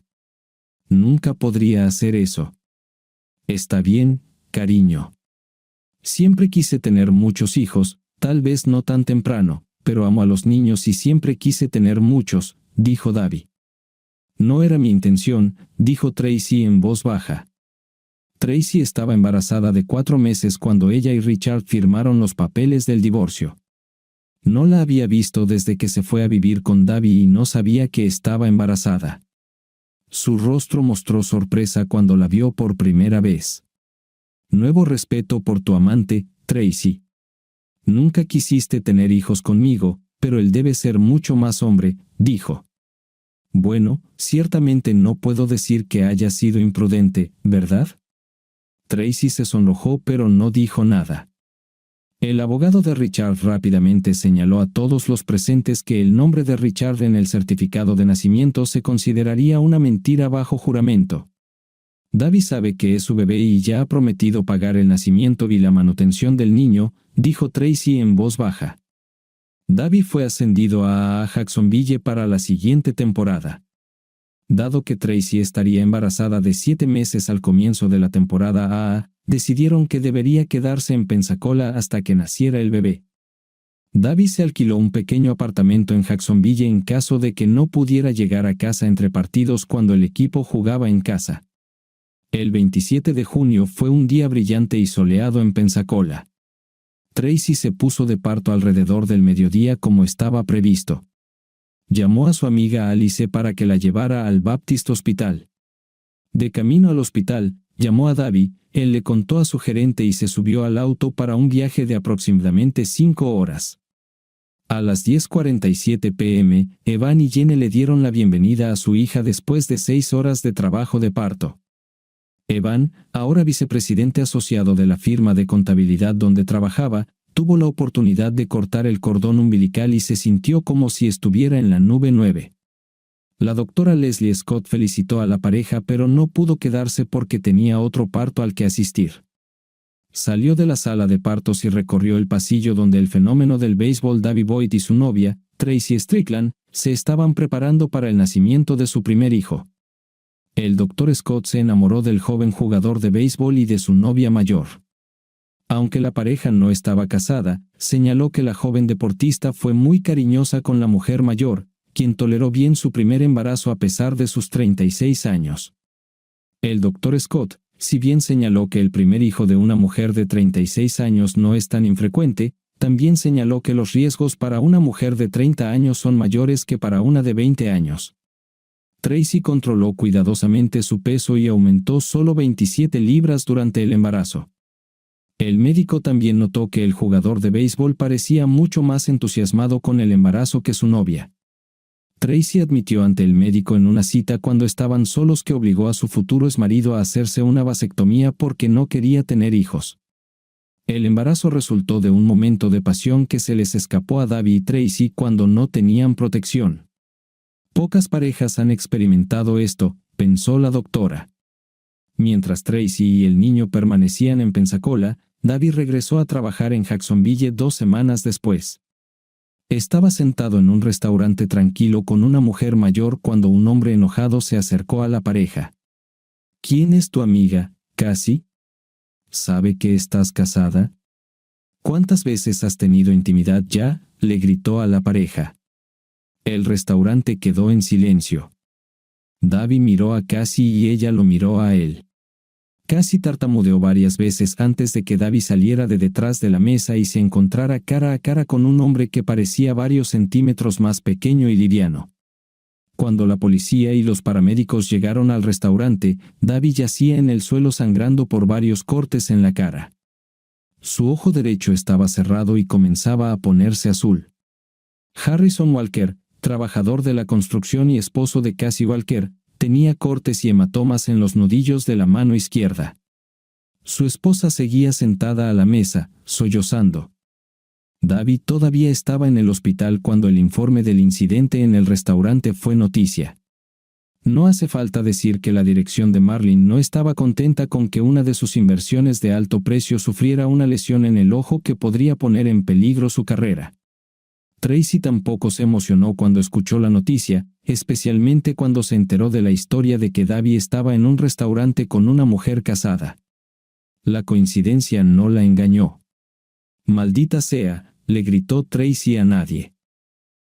Nunca podría hacer eso. Está bien, cariño. Siempre quise tener muchos hijos, tal vez no tan temprano, pero amo a los niños y siempre quise tener muchos, dijo Davi. No era mi intención, dijo Tracy en voz baja. Tracy estaba embarazada de 4 meses cuando ella y Richard firmaron los papeles del divorcio. No la había visto desde que se fue a vivir con Davi y no sabía que estaba embarazada. Su rostro mostró sorpresa cuando la vio por primera vez. Nuevo respeto por tu amante, Tracy. Nunca quisiste tener hijos conmigo, pero él debe ser mucho más hombre, dijo. Bueno, ciertamente no puedo decir que haya sido imprudente, ¿verdad? Tracy se sonrojó pero no dijo nada. El abogado de Richard rápidamente señaló a todos los presentes que el nombre de Richard en el certificado de nacimiento se consideraría una mentira bajo juramento. Davi sabe que es su bebé y ya ha prometido pagar el nacimiento y la manutención del niño, dijo Tracy en voz baja. Davi fue ascendido a Jacksonville para la siguiente temporada. Dado que Tracy estaría embarazada de 7 meses al comienzo de la temporada A, decidieron que debería quedarse en Pensacola hasta que naciera el bebé. Davi se alquiló un pequeño apartamento en Jacksonville en caso de que no pudiera llegar a casa entre partidos cuando el equipo jugaba en casa. El 27 de junio fue un día brillante y soleado en Pensacola. Tracy se puso de parto alrededor del mediodía como estaba previsto. Llamó a su amiga Alice para que la llevara al Baptist Hospital. De camino al hospital, llamó a Davi, él le contó a su gerente y se subió al auto para un viaje de aproximadamente 5 horas. A las 10:47 p.m., Evan y Jenny le dieron la bienvenida a su hija después de 6 horas de trabajo de parto. Evan, ahora vicepresidente asociado de la firma de contabilidad donde trabajaba, tuvo la oportunidad de cortar el cordón umbilical y se sintió como si estuviera en la nube 9. La doctora Leslie Scott felicitó a la pareja pero no pudo quedarse porque tenía otro parto al que asistir. Salió de la sala de partos y recorrió el pasillo donde el fenómeno del béisbol Davey Boyd y su novia, Tracy Strickland, se estaban preparando para el nacimiento de su primer hijo. El Dr. Scott se enamoró del joven jugador de béisbol y de su novia mayor. Aunque la pareja no estaba casada, señaló que la joven deportista fue muy cariñosa con la mujer mayor, quien toleró bien su primer embarazo a pesar de sus 36 años. El Dr. Scott, si bien señaló que el primer hijo de una mujer de 36 años no es tan infrecuente, también señaló que los riesgos para una mujer de 30 años son mayores que para una de 20 años. Tracy controló cuidadosamente su peso y aumentó solo 27 libras durante el embarazo. El médico también notó que el jugador de béisbol parecía mucho más entusiasmado con el embarazo que su novia. Tracy admitió ante el médico en una cita cuando estaban solos que obligó a su futuro exmarido a hacerse una vasectomía porque no quería tener hijos. El embarazo resultó de un momento de pasión que se les escapó a Davi y Tracy cuando no tenían protección. Pocas parejas han experimentado esto, pensó la doctora. Mientras Tracy y el niño permanecían en Pensacola, Davi regresó a trabajar en Jacksonville 2 semanas después. Estaba sentado en un restaurante tranquilo con una mujer mayor cuando un hombre enojado se acercó a la pareja. ¿Quién es tu amiga, Cassie? ¿Sabe que estás casada? ¿Cuántas veces has tenido intimidad ya?, le gritó a la pareja. El restaurante quedó en silencio. Davi miró a Cassie y ella lo miró a él. Cassie tartamudeó varias veces antes de que Davi saliera de detrás de la mesa y se encontrara cara a cara con un hombre que parecía varios centímetros más pequeño y liviano. Cuando la policía y los paramédicos llegaron al restaurante, Davi yacía en el suelo sangrando por varios cortes en la cara. Su ojo derecho estaba cerrado y comenzaba a ponerse azul. Harrison Walker, trabajador de la construcción y esposo de Cassie Walker, tenía cortes y hematomas en los nudillos de la mano izquierda. Su esposa seguía sentada a la mesa, sollozando. David todavía estaba en el hospital cuando el informe del incidente en el restaurante fue noticia. No hace falta decir que la dirección de Marlin no estaba contenta con que una de sus inversiones de alto precio sufriera una lesión en el ojo que podría poner en peligro su carrera. Tracy tampoco se emocionó cuando escuchó la noticia, especialmente cuando se enteró de la historia de que David estaba en un restaurante con una mujer casada. La coincidencia no la engañó. «Maldita sea», le gritó Tracy a nadie.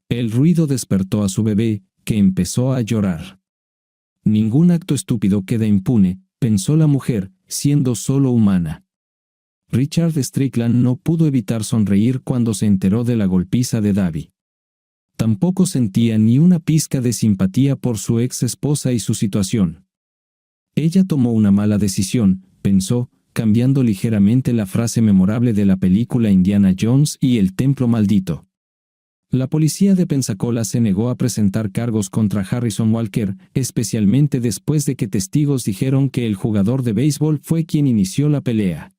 El ruido despertó a su bebé, que empezó a llorar. Ningún acto estúpido queda impune, pensó la mujer, siendo solo humana. Richard Strickland no pudo evitar sonreír cuando se enteró de la golpiza de David. Tampoco sentía ni una pizca de simpatía por su ex esposa y su situación. Ella tomó una mala decisión, pensó, cambiando ligeramente la frase memorable de la película Indiana Jones y el Templo Maldito. La policía de Pensacola se negó a presentar cargos contra Harrison Walker, especialmente después de que testigos dijeron que el jugador de béisbol fue quien inició la pelea.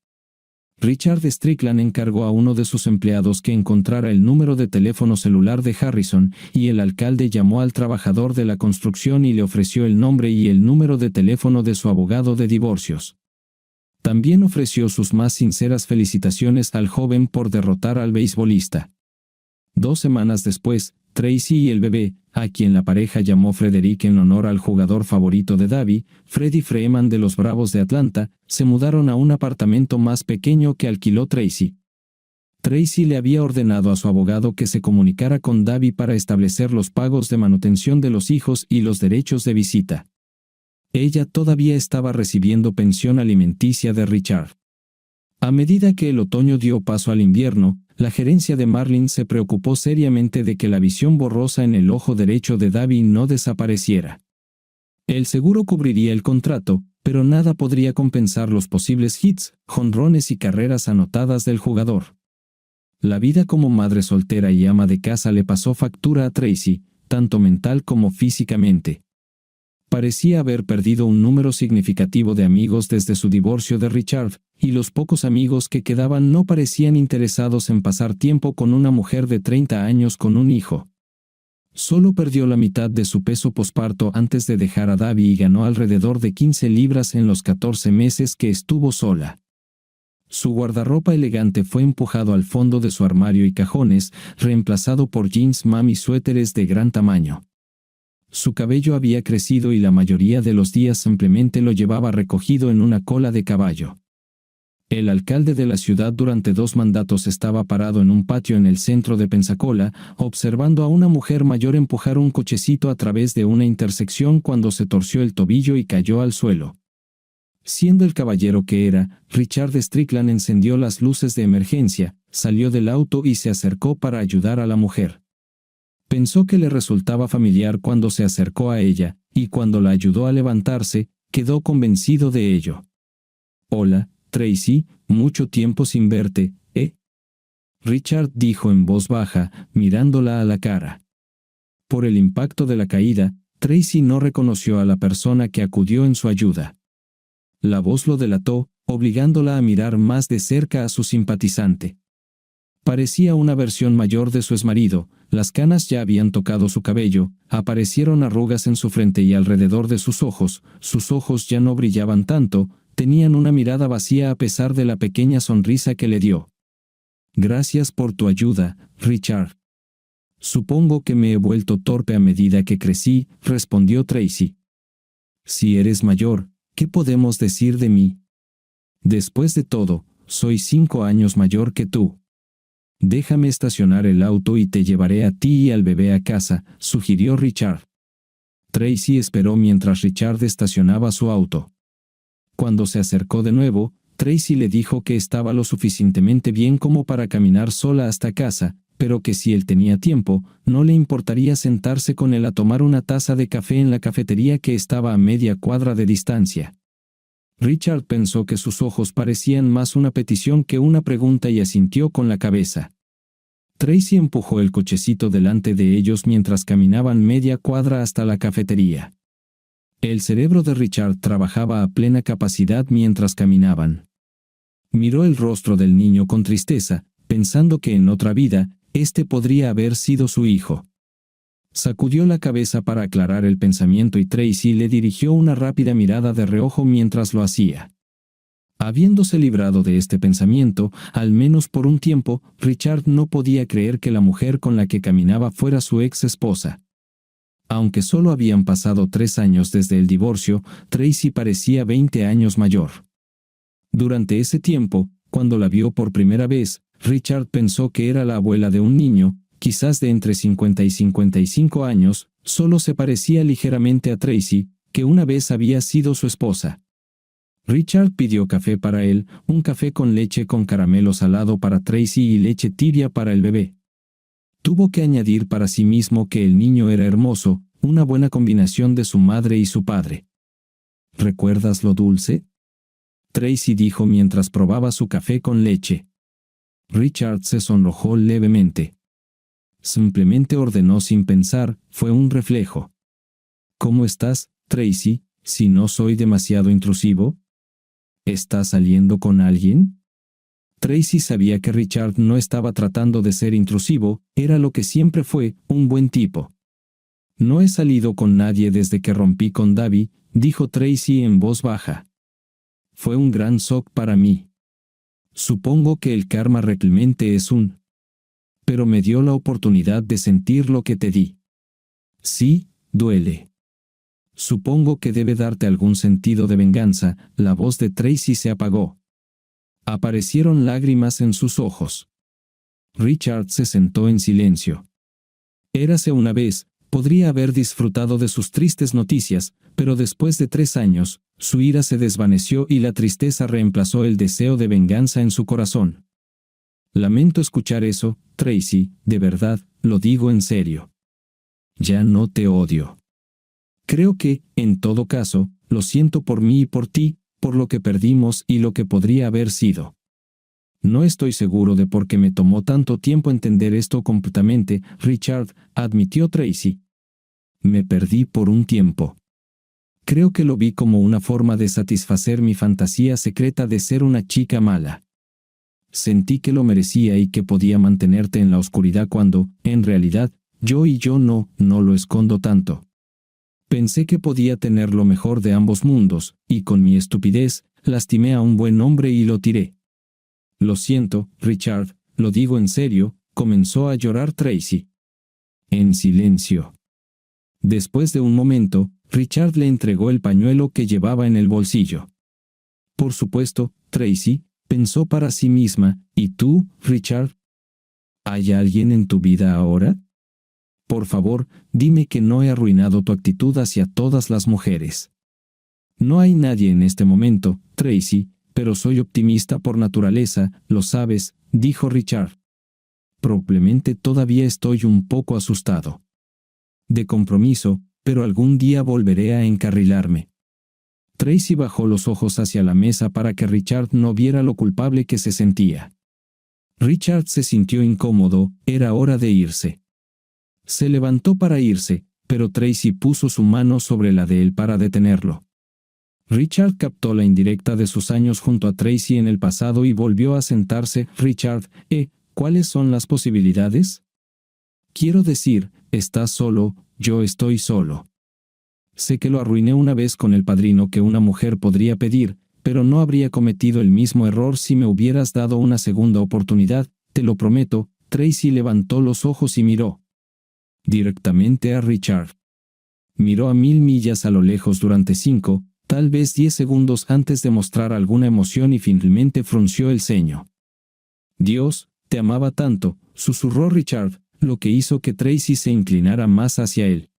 Richard Strickland encargó a uno de sus empleados que encontrara el número de teléfono celular de Harrison, y el alcalde llamó al trabajador de la construcción y le ofreció el nombre y el número de teléfono de su abogado de divorcios. También ofreció sus más sinceras felicitaciones al joven por derrotar al beisbolista. 2 semanas después, Tracy y el bebé, a quien la pareja llamó Frederick en honor al jugador favorito de David, Freddie Freeman de los Bravos de Atlanta, se mudaron a un apartamento más pequeño que alquiló Tracy. Tracy le había ordenado a su abogado que se comunicara con David para establecer los pagos de manutención de los hijos y los derechos de visita. Ella todavía estaba recibiendo pensión alimenticia de Richard. A medida que el otoño dio paso al invierno, la gerencia de Marlin se preocupó seriamente de que la visión borrosa en el ojo derecho de David no desapareciera. El seguro cubriría el contrato, pero nada podría compensar los posibles hits, jonrones y carreras anotadas del jugador. La vida como madre soltera y ama de casa le pasó factura a Tracy, tanto mental como físicamente. Parecía haber perdido un número significativo de amigos desde su divorcio de Richard, y los pocos amigos que quedaban no parecían interesados en pasar tiempo con una mujer de 30 años con un hijo. Solo perdió la mitad de su peso posparto antes de dejar a David y ganó alrededor de 15 libras en los 14 meses que estuvo sola. Su guardarropa elegante fue empujado al fondo de su armario y cajones, reemplazado por jeans mami y suéteres de gran tamaño. Su cabello había crecido y la mayoría de los días simplemente lo llevaba recogido en una cola de caballo. El alcalde de la ciudad durante 2 mandatos estaba parado en un patio en el centro de Pensacola, observando a una mujer mayor empujar un cochecito a través de una intersección cuando se torció el tobillo y cayó al suelo. Siendo el caballero que era, Richard Strickland encendió las luces de emergencia, salió del auto y se acercó para ayudar a la mujer. Pensó que le resultaba familiar cuando se acercó a ella, y cuando la ayudó a levantarse, quedó convencido de ello. «Hola, Tracy, mucho tiempo sin verte, ¿eh?», Richard dijo en voz baja, mirándola a la cara. Por el impacto de la caída, Tracy no reconoció a la persona que acudió en su ayuda. La voz lo delató, obligándola a mirar más de cerca a su simpatizante. Parecía una versión mayor de su exmarido, las canas ya habían tocado su cabello, aparecieron arrugas en su frente y alrededor de sus ojos ya no brillaban tanto, tenían una mirada vacía a pesar de la pequeña sonrisa que le dio. «Gracias por tu ayuda, Richard». «Supongo que me he vuelto torpe a medida que crecí», respondió Tracy. «Si eres mayor, ¿qué podemos decir de mí? Después de todo, soy 5 años mayor que tú». «Déjame estacionar el auto y te llevaré a ti y al bebé a casa», sugirió Richard. Tracy esperó mientras Richard estacionaba su auto. Cuando se acercó de nuevo, Tracy le dijo que estaba lo suficientemente bien como para caminar sola hasta casa, pero que si él tenía tiempo, no le importaría sentarse con él a tomar una taza de café en la cafetería que estaba a media cuadra de distancia. Richard pensó que sus ojos parecían más una petición que una pregunta y asintió con la cabeza. Tracy empujó el cochecito delante de ellos mientras caminaban media cuadra hasta la cafetería. El cerebro de Richard trabajaba a plena capacidad mientras caminaban. Miró el rostro del niño con tristeza, pensando que en otra vida, este podría haber sido su hijo. Sacudió la cabeza para aclarar el pensamiento y Tracy le dirigió una rápida mirada de reojo mientras lo hacía. Habiéndose librado de este pensamiento, al menos por un tiempo, Richard no podía creer que la mujer con la que caminaba fuera su ex esposa. Aunque solo habían pasado 3 años desde el divorcio, Tracy parecía 20 años mayor. Durante ese tiempo, cuando la vio por primera vez, Richard pensó que era la abuela de un niño, quizás de entre 50 y 55 años, solo se parecía ligeramente a Tracy, que una vez había sido su esposa. Richard pidió café para él, un café con leche con caramelo salado para Tracy y leche tibia para el bebé. Tuvo que añadir para sí mismo que el niño era hermoso, una buena combinación de su madre y su padre. ¿Recuerdas lo dulce?, Tracy dijo mientras probaba su café con leche. Richard se sonrojó levemente. Simplemente ordenó sin pensar, fue un reflejo. ¿Cómo estás, Tracy, si no soy demasiado intrusivo? ¿Estás saliendo con alguien? Tracy sabía que Richard no estaba tratando de ser intrusivo, era lo que siempre fue, un buen tipo. No he salido con nadie desde que rompí con Davy, dijo Tracy en voz baja. Fue un gran shock para mí. Supongo que el karma reclemente es pero me dio la oportunidad de sentir lo que te di. Sí, duele. Supongo que debe darte algún sentido de venganza. La voz de Tracy se apagó. Aparecieron lágrimas en sus ojos. Richard se sentó en silencio. Érase una vez, podría haber disfrutado de sus tristes noticias, pero después de 3 años, su ira se desvaneció y la tristeza reemplazó el deseo de venganza en su corazón. Lamento escuchar eso, Tracy, de verdad, lo digo en serio. Ya no te odio. Creo que, en todo caso, lo siento por mí y por ti, por lo que perdimos y lo que podría haber sido. No estoy seguro de por qué me tomó tanto tiempo entender esto completamente, Richard, admitió Tracy. Me perdí por un tiempo. Creo que lo vi como una forma de satisfacer mi fantasía secreta de ser una chica mala. Sentí que lo merecía y que podía mantenerte en la oscuridad cuando, en realidad, yo no lo escondo tanto. Pensé que podía tener lo mejor de ambos mundos, y con mi estupidez, lastimé a un buen hombre y lo tiré. Lo siento, Richard, lo digo en serio, comenzó a llorar Tracy. En silencio. Después de un momento, Richard le entregó el pañuelo que llevaba en el bolsillo. Por supuesto, Tracy, pensó para sí misma, ¿y tú, Richard? ¿Hay alguien en tu vida ahora? Por favor, dime que no he arruinado tu actitud hacia todas las mujeres. No hay nadie en este momento, Tracy, pero soy optimista por naturaleza, lo sabes, dijo Richard. Probablemente todavía estoy un poco asustado. De compromiso, pero algún día volveré a encarrilarme. Tracy bajó los ojos hacia la mesa para que Richard no viera lo culpable que se sentía. Richard se sintió incómodo, era hora de irse. Se levantó para irse, pero Tracy puso su mano sobre la de él para detenerlo. Richard captó la indirecta de sus años junto a Tracy en el pasado y volvió a sentarse. Richard, ¿cuáles son las posibilidades? Quiero decir, estás solo, yo estoy solo. Sé que lo arruiné una vez con el padrino que una mujer podría pedir, pero no habría cometido el mismo error si me hubieras dado una segunda oportunidad, te lo prometo. Tracy levantó los ojos y miró directamente a Richard. Miró a 1000 millas a lo lejos durante 5, tal vez 10 segundos antes de mostrar alguna emoción y finalmente frunció el ceño. Dios, te amaba tanto, susurró Richard, lo que hizo que Tracy se inclinara más hacia él.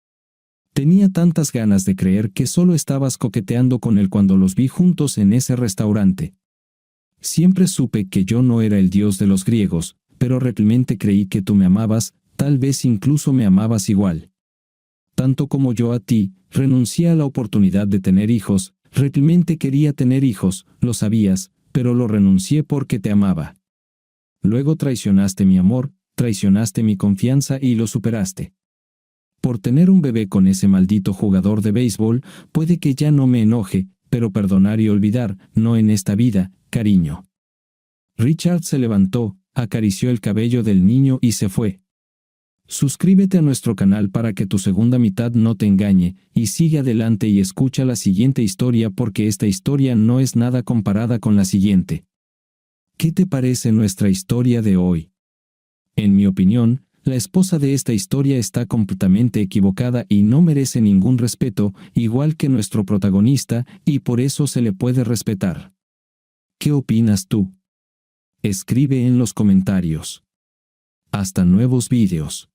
Tenía tantas ganas de creer que solo estabas coqueteando con él cuando los vi juntos en ese restaurante. Siempre supe que yo no era el dios de los griegos, pero realmente creí que tú me amabas, tal vez incluso me amabas igual. Tanto como yo a ti, renuncié a la oportunidad de tener hijos, Realmente quería tener hijos, lo sabías, pero lo renuncié porque te amaba. Luego traicionaste mi amor, traicionaste mi confianza y lo superaste. Por tener un bebé con ese maldito jugador de béisbol, puede que ya no me enoje, pero perdonar y olvidar, no en esta vida, cariño. Richard se levantó, acarició el cabello del niño y se fue. Suscríbete a nuestro canal para que tu segunda mitad no te engañe, y sigue adelante y escucha la siguiente historia porque esta historia no es nada comparada con la siguiente. ¿Qué te parece nuestra historia de hoy? En mi opinión, la esposa de esta historia está completamente equivocada y no merece ningún respeto, igual que nuestro protagonista, y por eso se le puede respetar. ¿Qué opinas tú? Escribe en los comentarios. Hasta nuevos vídeos.